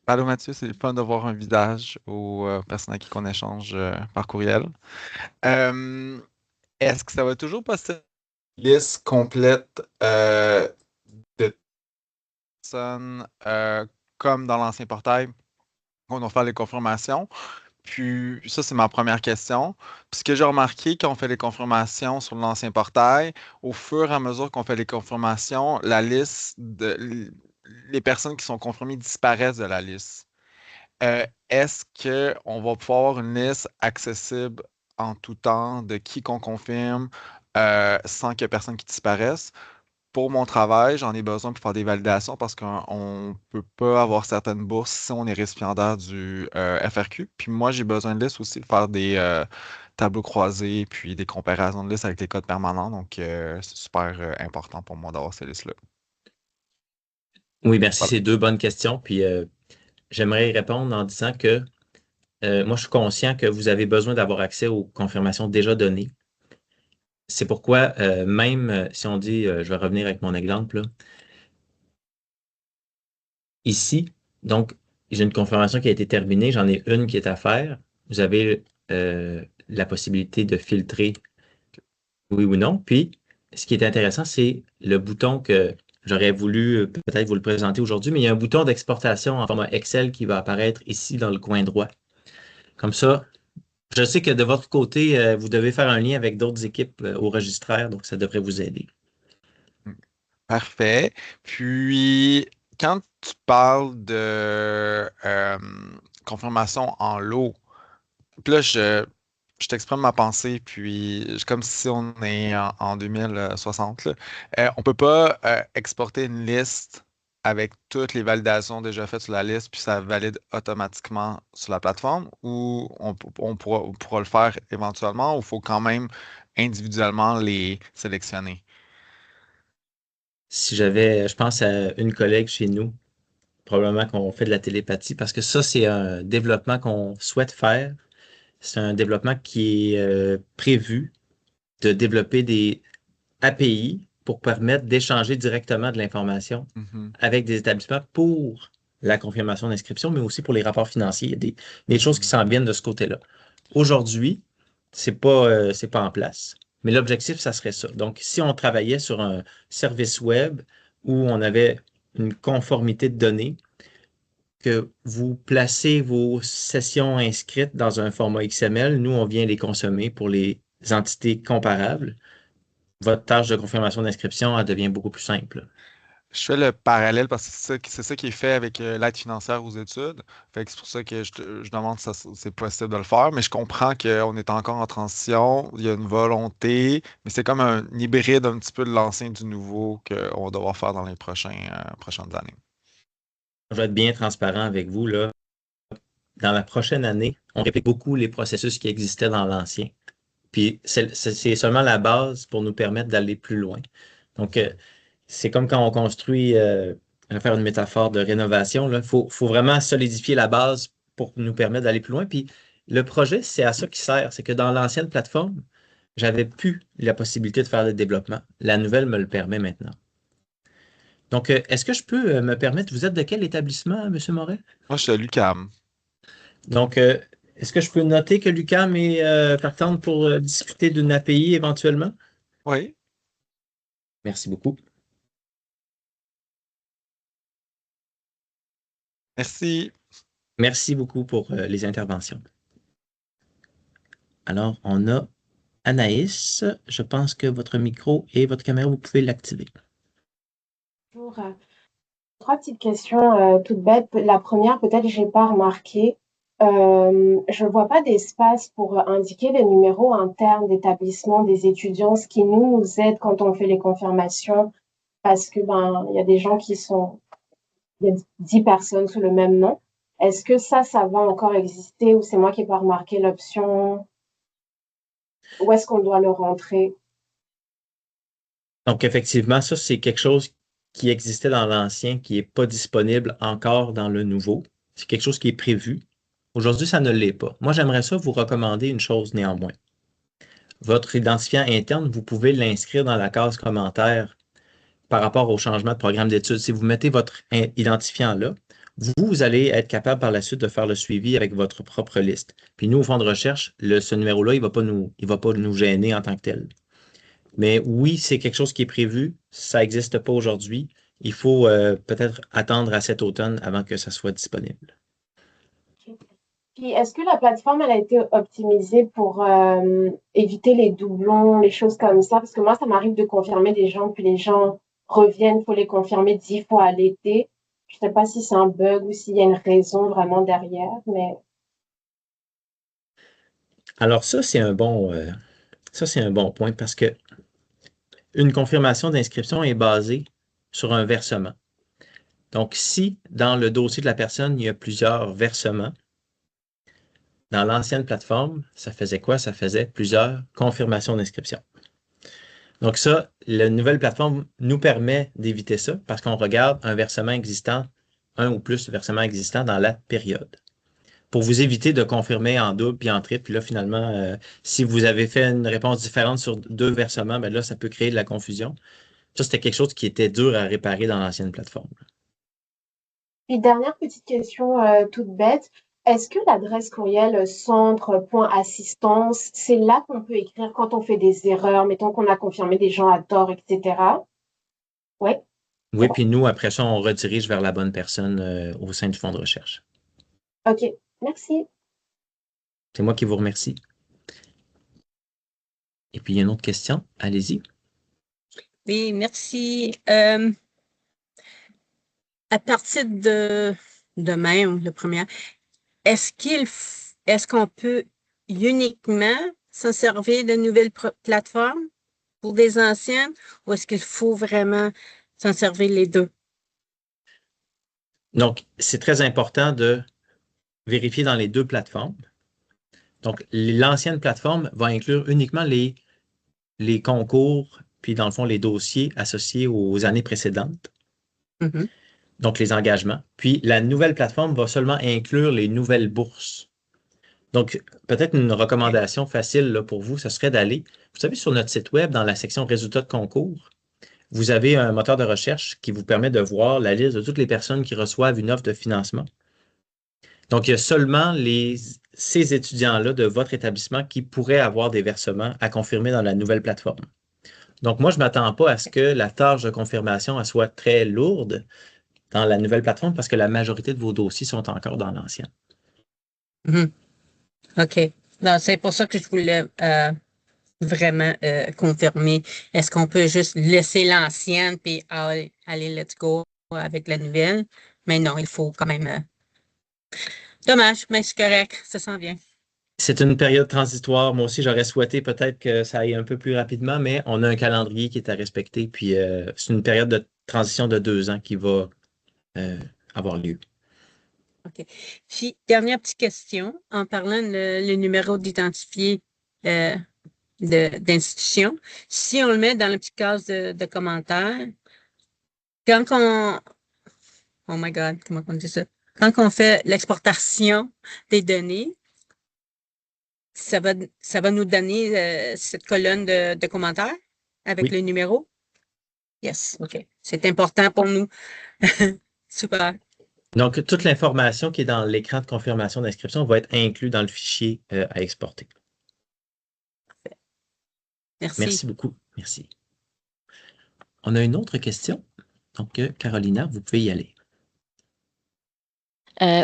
Allô Mathieu, c'est le fun de voir un visage aux personnes à qui on échange par courriel. est-ce que ça va toujours passer une liste complète de personnes comme dans l'ancien portail? On va faire les confirmations. Puis ça, c'est ma première question. Puis ce que j'ai remarqué quand on fait les confirmations sur l'ancien portail, au fur et à mesure qu'on fait les confirmations, la liste les personnes qui sont confirmées disparaissent de la liste. Est-ce qu'on va pouvoir avoir une liste accessible en tout temps de qui qu'on confirme sans qu'il y ait personne qui disparaisse? Pour mon travail, j'en ai besoin pour faire des validations parce qu'on ne peut pas avoir certaines bourses si on est récipiendaire du FRQ. Puis moi, j'ai besoin de listes aussi pour faire des tableaux croisés puis des comparaisons de listes avec les codes permanents. Donc, c'est super important pour moi d'avoir ces listes-là. Oui, merci. Voilà. C'est deux bonnes questions. Puis j'aimerais y répondre en disant que moi, je suis conscient que vous avez besoin d'avoir accès aux confirmations déjà données. C'est pourquoi, même si on dit, je vais revenir avec mon exemple, là, ici, donc, j'ai une confirmation qui a été terminée, j'en ai une qui est à faire. Vous avez la possibilité de filtrer oui ou non. Puis, ce qui est intéressant, c'est le bouton que j'aurais voulu peut-être vous le présenter aujourd'hui, mais il y a un bouton d'exportation en format Excel qui va apparaître ici dans le coin droit. Comme ça, je sais que de votre côté, vous devez faire un lien avec d'autres équipes au registraire, donc ça devrait vous aider. Parfait. Puis, quand tu parles de confirmation en lot, puis là, je t'exprime ma pensée, puis comme si on est en 2060, là. On peut pas exporter une liste avec toutes les validations déjà faites sur la liste, puis ça valide automatiquement sur la plateforme, ou on pourra le faire éventuellement, ou il faut quand même individuellement les sélectionner? Si j'avais, je pense à une collègue chez nous, probablement qu'on fait de la télépathie, parce que ça, c'est un développement qu'on souhaite faire. C'est un développement qui est prévu de développer des API pour permettre d'échanger directement de l'information avec des établissements pour la confirmation d'inscription, mais aussi pour les rapports financiers. Il y a des choses qui s'en viennent de ce côté-là. Aujourd'hui, c'est pas en place, mais l'objectif, ça serait ça. Donc, si on travaillait sur un service web où on avait une conformité de données, que vous placez vos sessions inscrites dans un format XML, nous, on vient les consommer pour les entités comparables. Votre tâche de confirmation d'inscription, elle devient beaucoup plus simple. Je fais le parallèle parce que c'est ça qui est fait avec l'aide financière aux études. Fait que c'est pour ça que je demande si c'est possible de le faire. Mais je comprends qu'on est encore en transition. Il y a une volonté, mais c'est comme un hybride un petit peu de l'ancien et du nouveau qu'on va devoir faire dans les prochaines années. Je vais être bien transparent avec vous, là. Dans la prochaine année, on réplique beaucoup les processus qui existaient dans l'ancien. Puis c'est seulement la base pour nous permettre d'aller plus loin. Donc, c'est comme quand on construit, on va faire une métaphore de rénovation, là. Faut vraiment solidifier la base pour nous permettre d'aller plus loin. Puis le projet, c'est à ça qui sert. C'est que dans l'ancienne plateforme, j'avais plus la possibilité de faire le développement. La nouvelle me le permet maintenant. Donc, est-ce que je peux me permettre, vous êtes de quel établissement, M. Moret? Moi, je suis à l'UQAM. Donc, est-ce que je peux noter que l'UQAM est partante pour discuter d'une API éventuellement? Oui. Merci beaucoup. Merci. Merci beaucoup pour les interventions. Alors, on a Anaïs. Je pense que votre micro et votre caméra, vous pouvez l'activer. Bonjour. Trois petites questions toutes bêtes. La première, peut-être je n'ai pas remarqué. Je ne vois pas d'espace pour indiquer les numéros internes d'établissement des étudiants, ce qui nous aide quand on fait les confirmations, parce que il y a des gens il y a 10 personnes sous le même nom. Est-ce que ça va encore exister ou c'est moi qui n'ai pas remarqué l'option? Où est-ce qu'on doit le rentrer? Donc, effectivement, ça, c'est quelque chose qui existait dans l'ancien, qui n'est pas disponible encore dans le nouveau. C'est quelque chose qui est prévu. Aujourd'hui, ça ne l'est pas. Moi, j'aimerais ça vous recommander une chose néanmoins. Votre identifiant interne, vous pouvez l'inscrire dans la case commentaire par rapport au changement de programme d'études. Si vous mettez votre identifiant là, Vous allez être capable par la suite de faire le suivi avec votre propre liste. Puis nous, au fond de recherche, ce numéro-là, il ne va pas nous gêner en tant que tel. Mais oui, c'est quelque chose qui est prévu. Ça n'existe pas aujourd'hui. Il faut peut-être attendre à cet automne avant que ça soit disponible. Puis, est-ce que la plateforme, elle a été optimisée pour éviter les doublons, les choses comme ça? Parce que moi, ça m'arrive de confirmer des gens, puis les gens reviennent, il faut les confirmer 10 fois à l'été. Je sais pas si c'est un bug ou s'il y a une raison vraiment derrière, mais Alors ça, c'est un bon point parce que une confirmation d'inscription est basée sur un versement. Donc, si dans le dossier de la personne, il y a plusieurs versements, dans l'ancienne plateforme, ça faisait quoi? Ça faisait plusieurs confirmations d'inscription. Donc ça, la nouvelle plateforme nous permet d'éviter ça parce qu'on regarde un versement existant, un ou plus de versements existants dans la période. Pour vous éviter de confirmer en double puis en triple, puis là, finalement, si vous avez fait une réponse différente sur 2 versements, bien là, ça peut créer de la confusion. Ça, c'était quelque chose qui était dur à réparer dans l'ancienne plateforme. puis dernière petite question toute bête. Est-ce que l'adresse courriel centre.assistance, c'est là qu'on peut écrire quand on fait des erreurs, mettons qu'on a confirmé des gens à tort, etc. Oui, Oui, puis nous, après ça, on redirige vers la bonne personne au sein du fonds de recherche. ok, merci. C'est moi qui vous remercie. Et puis, il y a une autre question. Allez-y. Oui, merci. À partir de demain, ou le premier, est-ce qu'on peut uniquement s'en servir de nouvelles plateformes pour des anciennes ou est-ce qu'il faut vraiment s'en servir les deux? Donc, c'est très important de vérifier dans les 2 plateformes. Donc, l'ancienne plateforme va inclure uniquement les concours, puis dans le fond, les dossiers associés aux années précédentes. Mhm. Donc, les engagements. Puis, la nouvelle plateforme va seulement inclure les nouvelles bourses. Donc, peut-être une recommandation facile là, pour vous, ce serait d'aller, vous savez, sur notre site web, dans la section résultats de concours, vous avez un moteur de recherche qui vous permet de voir la liste de toutes les personnes qui reçoivent une offre de financement. Donc, il y a seulement ces étudiants-là de votre établissement qui pourraient avoir des versements à confirmer dans la nouvelle plateforme. Donc, moi, je ne m'attends pas à ce que la tâche de confirmation elle soit très lourde dans la nouvelle plateforme parce que la majorité de vos dossiers sont encore dans l'ancienne. Mhm. OK. Non, c'est pour ça que je voulais vraiment confirmer. Est-ce qu'on peut juste laisser l'ancienne puis aller let's go avec la nouvelle? Mais non, il faut quand même. Dommage, mais c'est correct, ça s'en vient. C'est une période transitoire. Moi aussi, j'aurais souhaité peut-être que ça aille un peu plus rapidement, mais on a un calendrier qui est à respecter. Puis, c'est une période de transition de 2 ans qui va avoir lieu. OK. Puis, dernière petite question, en parlant le numéro d'identifié d'institution, si on le met dans la petite case de commentaires, quand on... Oh my God, comment on dit ça? Quand on fait l'exportation des données, ça va nous donner cette colonne de commentaires avec Oui. le numéro? Yes, OK. C'est important pour nous. Super. Donc, toute l'information qui est dans l'écran de confirmation d'inscription va être inclue dans le fichier à exporter. Merci. Merci beaucoup. Merci. On a une autre question. Donc, Carolina, vous pouvez y aller.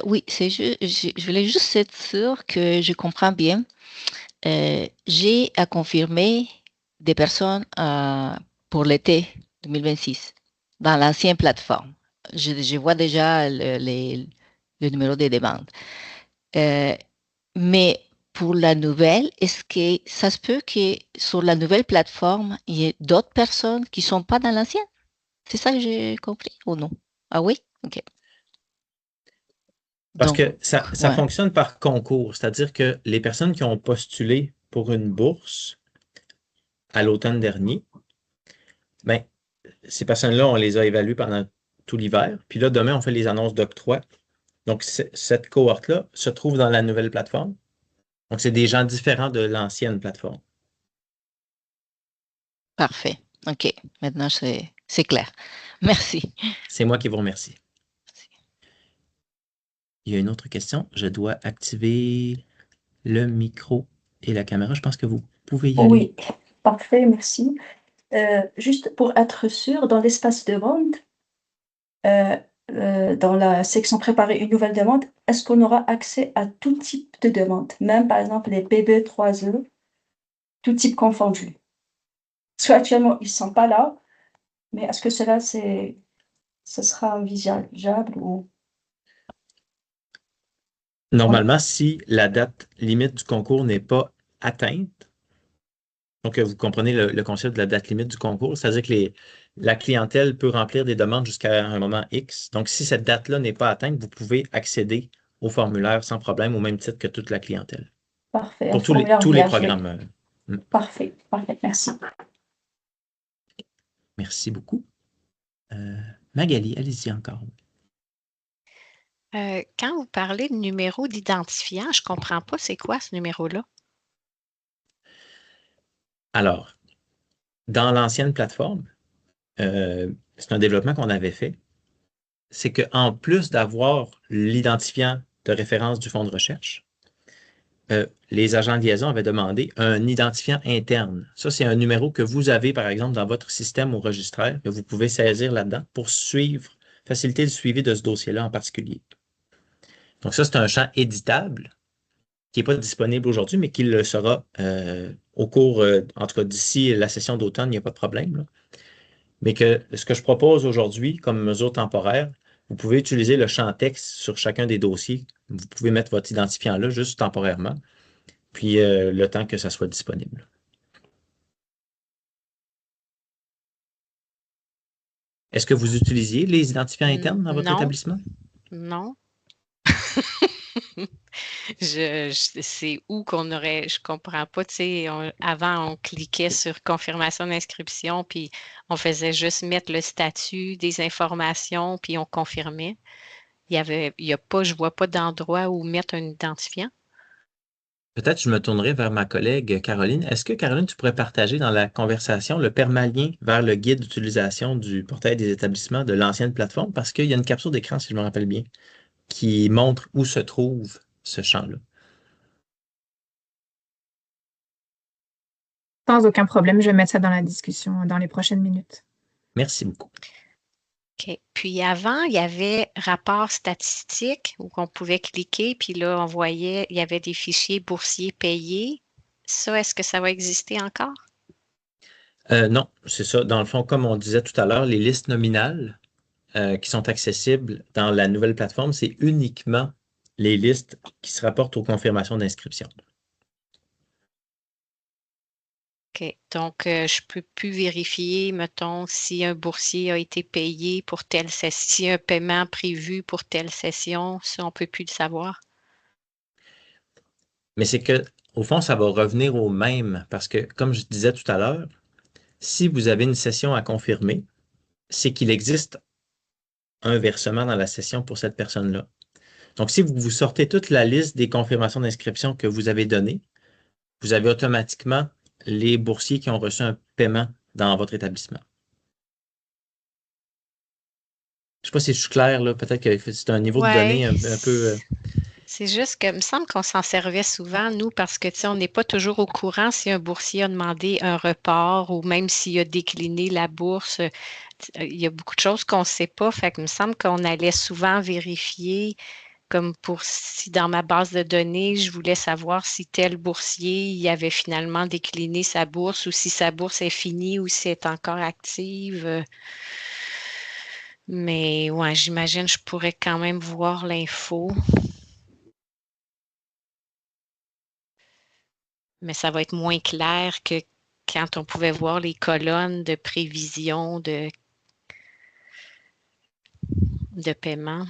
Oui, je voulais juste être sûre que je comprends bien. J'ai à confirmer des personnes pour l'été 2026 dans l'ancienne plateforme. Je vois déjà le numéro des demandes. Mais pour la nouvelle, est-ce que ça se peut que sur la nouvelle plateforme, il y ait d'autres personnes qui ne sont pas dans l'ancienne? C'est ça que j'ai compris ou non? Ah oui? OK. Parce Donc, que ça ouais. fonctionne par concours, c'est-à-dire que les personnes qui ont postulé pour une bourse à l'automne dernier, ben, ces personnes-là, on les a évaluées pendant tout l'hiver. Puis là, demain, on fait les annonces d'octroi. Donc, cette cohorte-là se trouve dans la nouvelle plateforme. Donc, c'est des gens différents de l'ancienne plateforme. Parfait. OK. Maintenant, c'est clair. Merci. C'est moi qui vous remercie. il y a une autre question. Je dois activer le micro et la caméra. Je pense que vous pouvez y aller. Oui, parfait, merci. Juste pour être sûr, dans l'espace demande, dans la section préparer une nouvelle demande, est-ce qu'on aura accès à tout type de demande, même par exemple les PB 3E, tout type confondu? Parce qu'actuellement, ils ne sont pas là, mais est-ce que ce sera envisageable ou... Normalement, si la date limite du concours n'est pas atteinte, donc vous comprenez le concept de la date limite du concours, c'est-à-dire que la clientèle peut remplir des demandes jusqu'à un moment X. Donc, si cette date-là n'est pas atteinte, vous pouvez accéder au formulaire sans problème, au même titre que toute la clientèle. Parfait, un Pour formulaire tous les vierge, oui. programmes. Parfait, parfait, merci. Merci beaucoup. Magali, allez-y encore. Quand vous parlez de numéro d'identifiant, je ne comprends pas c'est quoi ce numéro-là. Alors, dans l'ancienne plateforme, c'est un développement qu'on avait fait, c'est qu'en plus d'avoir l'identifiant de référence du fonds de recherche, les agents de liaison avaient demandé un identifiant interne. Ça, c'est un numéro que vous avez, par exemple, dans votre système au registraire, que vous pouvez saisir là-dedans pour faciliter le suivi de ce dossier-là en particulier. Donc ça, c'est un champ éditable qui n'est pas disponible aujourd'hui, mais qui le sera au cours, en tout cas d'ici la session d'automne, il n'y a pas de problème, là. Mais que ce que je propose aujourd'hui comme mesure temporaire, vous pouvez utiliser le champ texte sur chacun des dossiers. Vous pouvez mettre votre identifiant là juste temporairement, puis le temps que ça soit disponible. Est-ce que vous utilisiez les identifiants internes dans votre établissement? Non. C'est où qu'on aurait, je comprends pas, tu sais, avant on cliquait sur confirmation d'inscription, puis on faisait juste mettre le statut, des informations, puis on confirmait. Je vois pas d'endroit où mettre un identifiant. Peut-être je me tournerai vers ma collègue Caroline. Est-ce que, Caroline, tu pourrais partager dans la conversation le permalien vers le guide d'utilisation du portail des établissements de l'ancienne plateforme? Parce qu'il y a une capture d'écran, si je me rappelle bien, qui montre où se trouve ce champ-là. Sans aucun problème, je vais mettre ça dans la discussion dans les prochaines minutes. Merci beaucoup. OK. Puis avant, il y avait rapport statistique où on pouvait cliquer, puis là, on voyait, il y avait des fichiers boursiers payés. Ça, est-ce que ça va exister encore? Non, c'est ça. Dans le fond, comme on disait tout à l'heure, les listes nominales qui sont accessibles dans la nouvelle plateforme, c'est uniquement les listes qui se rapportent aux confirmations d'inscription. OK. Donc, je ne peux plus vérifier, mettons, si un boursier a été payé pour telle session, s'il y a un paiement prévu pour telle session, ça, on ne peut plus le savoir. Mais c'est que, au fond, ça va revenir au même parce que, comme je disais tout à l'heure, si vous avez une session à confirmer, c'est qu'il existe un versement dans la session pour cette personne-là. Donc, si vous sortez toute la liste des confirmations d'inscription que vous avez données, vous avez automatiquement les boursiers qui ont reçu un paiement dans votre établissement. Je ne sais pas si je suis clair, là. Peut-être que c'est un niveau de données un peu... C'est juste que, il me semble qu'on s'en servait souvent, nous, parce que, tu sais, on n'est pas toujours au courant si un boursier a demandé un report ou même s'il a décliné la bourse. Il y a beaucoup de choses qu'on ne sait pas. Fait que, il me semble qu'on allait souvent vérifier, comme pour si dans ma base de données, je voulais savoir si tel boursier il avait finalement décliné sa bourse ou si sa bourse est finie ou si elle est encore active. Mais ouais, j'imagine que je pourrais quand même voir l'info. Mais ça va être moins clair que quand on pouvait voir les colonnes de prévision de paiement.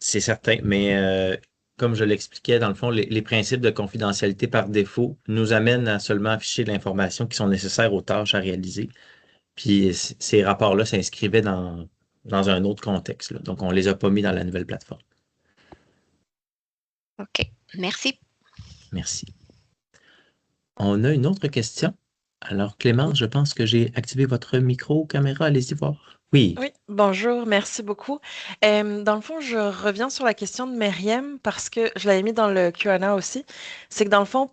C'est certain, mais comme je l'expliquais, dans le fond, les principes de confidentialité par défaut nous amènent à seulement afficher l'information qui sont nécessaires aux tâches à réaliser. Puis ces rapports-là s'inscrivaient dans un autre contexte, là. Donc, on ne les a pas mis dans la nouvelle plateforme. OK. Merci. Merci. On a une autre question. Alors, Clémence, je pense que j'ai activé votre micro, caméra, allez-y voir. Oui. Oui, bonjour, merci beaucoup. Dans le fond, je reviens sur la question de Meriem parce que je l'avais mis dans le Q&A aussi. C'est que dans le fond,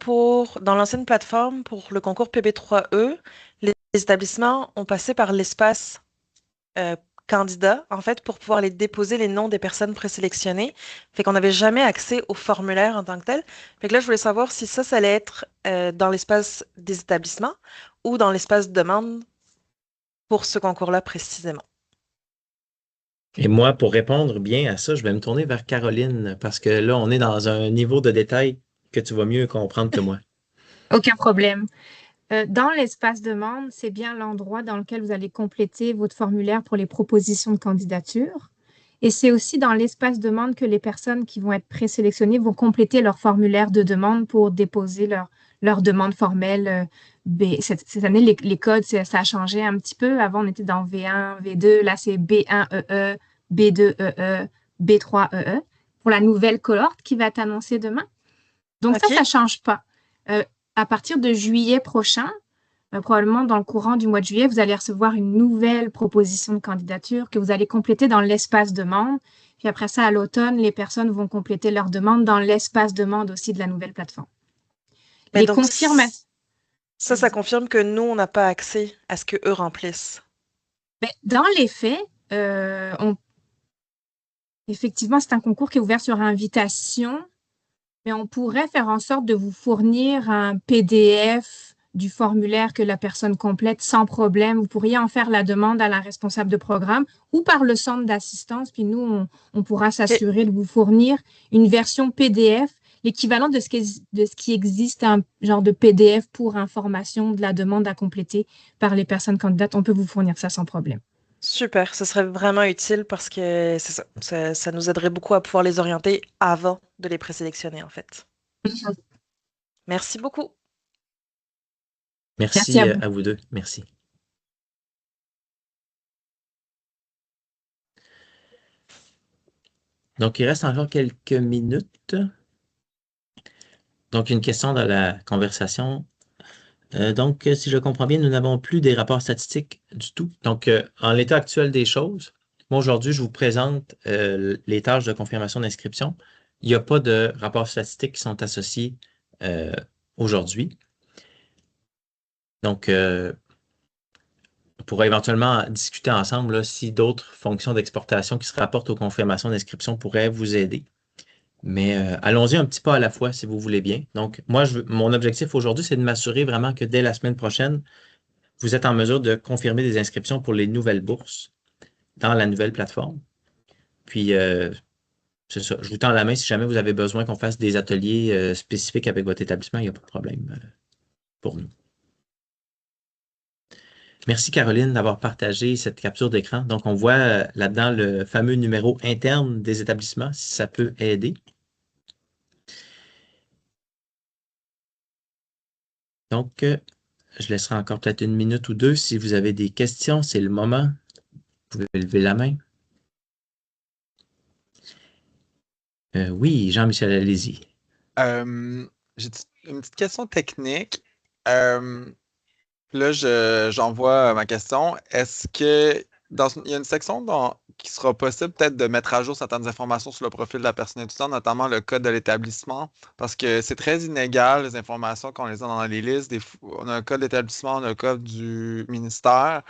dans l'ancienne plateforme, pour le concours PB3E, les établissements ont passé par l'espace candidat, en fait, pour pouvoir les déposer les noms des personnes présélectionnées. Fait qu'on n'avait jamais accès au formulaire en tant que tel. Fait que là, je voulais savoir si ça allait être dans l'espace des établissements ou dans l'espace demande pour ce concours-là précisément. Et moi, pour répondre bien à ça, je vais me tourner vers Caroline parce que là, on est dans un niveau de détail que tu vas mieux comprendre que moi. Aucun problème. Dans l'espace demande, c'est bien l'endroit dans lequel vous allez compléter votre formulaire pour les propositions de candidature. Et c'est aussi dans l'espace demande que les personnes qui vont être présélectionnées vont compléter leur formulaire de demande pour déposer leur demande formelle. Cette année, les codes, ça a changé un petit peu. Avant, on était dans V1, V2. Là, c'est B1EE, B2EE, B3EE pour la nouvelle cohorte qui va être annoncée demain. Donc ça ne change pas. À partir de juillet prochain, probablement dans le courant du mois de juillet, vous allez recevoir une nouvelle proposition de candidature que vous allez compléter dans l'espace demande. Puis après ça, à l'automne, les personnes vont compléter leur demande dans l'espace demande aussi de la nouvelle plateforme. Mais donc, ça confirme que nous, on n'a pas accès à ce qu'eux remplissent. Dans les faits, effectivement, c'est un concours qui est ouvert sur invitation, mais on pourrait faire en sorte de vous fournir un PDF du formulaire que la personne complète sans problème. Vous pourriez en faire la demande à la responsable de programme ou par le centre d'assistance, puis nous, on pourra s'assurer de vous fournir une version PDF, l'équivalent de ce qui existe, un genre de PDF pour information de la demande à compléter par les personnes candidates. On peut vous fournir ça sans problème. Super, ce serait vraiment utile parce que ça nous aiderait beaucoup à pouvoir les orienter avant de les présélectionner, en fait. Merci beaucoup. Merci à vous deux. Merci. Donc, il reste encore quelques minutes. Donc, une question dans la conversation. Donc, si je comprends bien, nous n'avons plus des rapports statistiques du tout. Donc, en l'état actuel des choses, moi, aujourd'hui, je vous présente les tâches de confirmation d'inscription. Il n'y a pas de rapports statistiques qui sont associés aujourd'hui. Donc, on pourra éventuellement discuter ensemble là, si d'autres fonctions d'exportation qui se rapportent aux confirmations d'inscription pourraient vous aider. Mais allons-y un petit pas à la fois, si vous voulez bien. Donc, moi, mon objectif aujourd'hui, c'est de m'assurer vraiment que dès la semaine prochaine, vous êtes en mesure de confirmer des inscriptions pour les nouvelles bourses dans la nouvelle plateforme. Puis, c'est ça. Je vous tends la main si jamais vous avez besoin qu'on fasse des ateliers spécifiques avec votre établissement, il n'y a pas de problème pour nous. Merci Caroline d'avoir partagé cette capture d'écran. Donc, on voit là-dedans le fameux numéro interne des établissements, si ça peut aider. Donc, je laisserai encore peut-être une minute ou deux. Si vous avez des questions, c'est le moment. Vous pouvez lever la main. Oui, Jean-Michel, allez-y. J'ai une petite question technique. Là, j'envoie ma question. Est-ce que il y a une section qui sera possible peut-être de mettre à jour certaines informations sur le profil de la personne étudiante, notamment le code de l'établissement, parce que c'est très inégal les informations qu'on les a dans les listes. On a un code d'établissement, on a un code du ministère.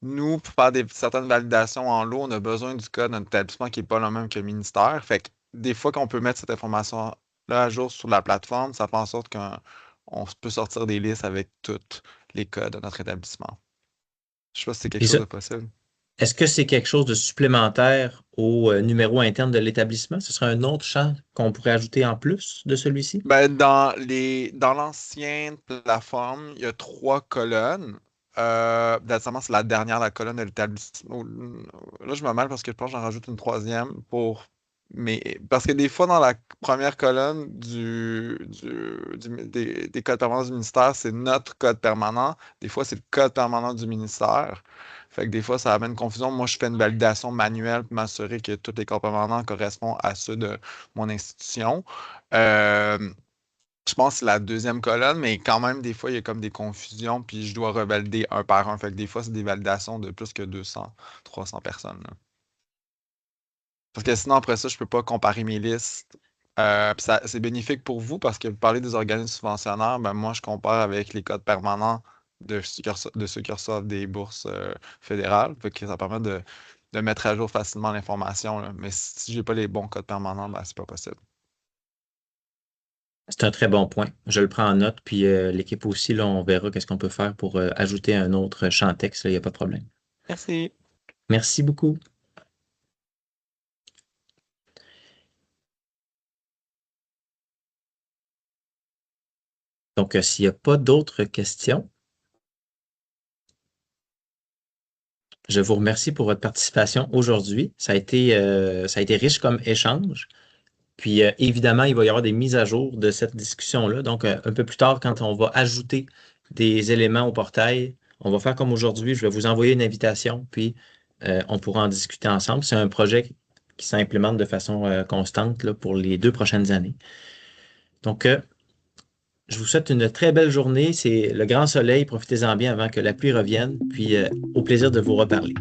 Nous, pour faire certaines validations en lot, on a besoin du code d'un établissement qui n'est pas le même que le ministère. Fait que des fois qu'on peut mettre cette information-là à jour sur la plateforme, ça fait en sorte qu'on peut sortir des listes avec tous les codes de notre établissement. Je ne sais pas si c'est quelque chose de possible. Est-ce que c'est quelque chose de supplémentaire au numéro interne de l'établissement? Ce serait un autre champ qu'on pourrait ajouter en plus de celui-ci? Dans l'ancienne plateforme, il y a 3 colonnes. Dernièrement, c'est la dernière, la colonne de l'établissement. Là, je me mêle parce que je pense que j'en rajoute une 3e parce que des fois, dans la première colonne des codes permanents du ministère, c'est notre code permanent. Des fois, c'est le code permanent du ministère. Fait que des fois, ça amène confusion. Moi, je fais une validation manuelle pour m'assurer que tous les codes permanents correspondent à ceux de mon institution. Je pense que c'est la deuxième colonne, mais quand même, des fois, il y a comme des confusions, puis je dois revalider un par un. Fait que des fois, c'est des validations de plus que 200, 300 personnes, là. Parce que sinon, après ça, je peux pas comparer mes listes. Puis c'est bénéfique pour vous parce que vous parlez des organismes subventionnaires, ben moi, je compare avec les codes permanents de ceux qui reçoivent des bourses fédérales. Fait que ça permet de mettre à jour facilement l'information, là. Mais si j'ai pas les bons codes permanents, ben c'est pas possible. C'est un très bon point. Je le prends en note, puis l'équipe aussi, là, on verra qu'est-ce qu'on peut faire pour ajouter un autre champ texte, il n'y a pas de problème. Merci. Merci beaucoup. Donc, s'il n'y a pas d'autres questions, je vous remercie pour votre participation aujourd'hui. Ça a été riche comme échange. Puis, évidemment, il va y avoir des mises à jour de cette discussion-là. Donc, un peu plus tard, quand on va ajouter des éléments au portail, on va faire comme aujourd'hui. Je vais vous envoyer une invitation, puis on pourra en discuter ensemble. C'est un projet qui s'implémente de façon constante là, pour les 2 prochaines années. Donc, je vous souhaite une très belle journée. C'est le grand soleil. Profitez-en bien avant que la pluie revienne. Puis, au plaisir de vous reparler.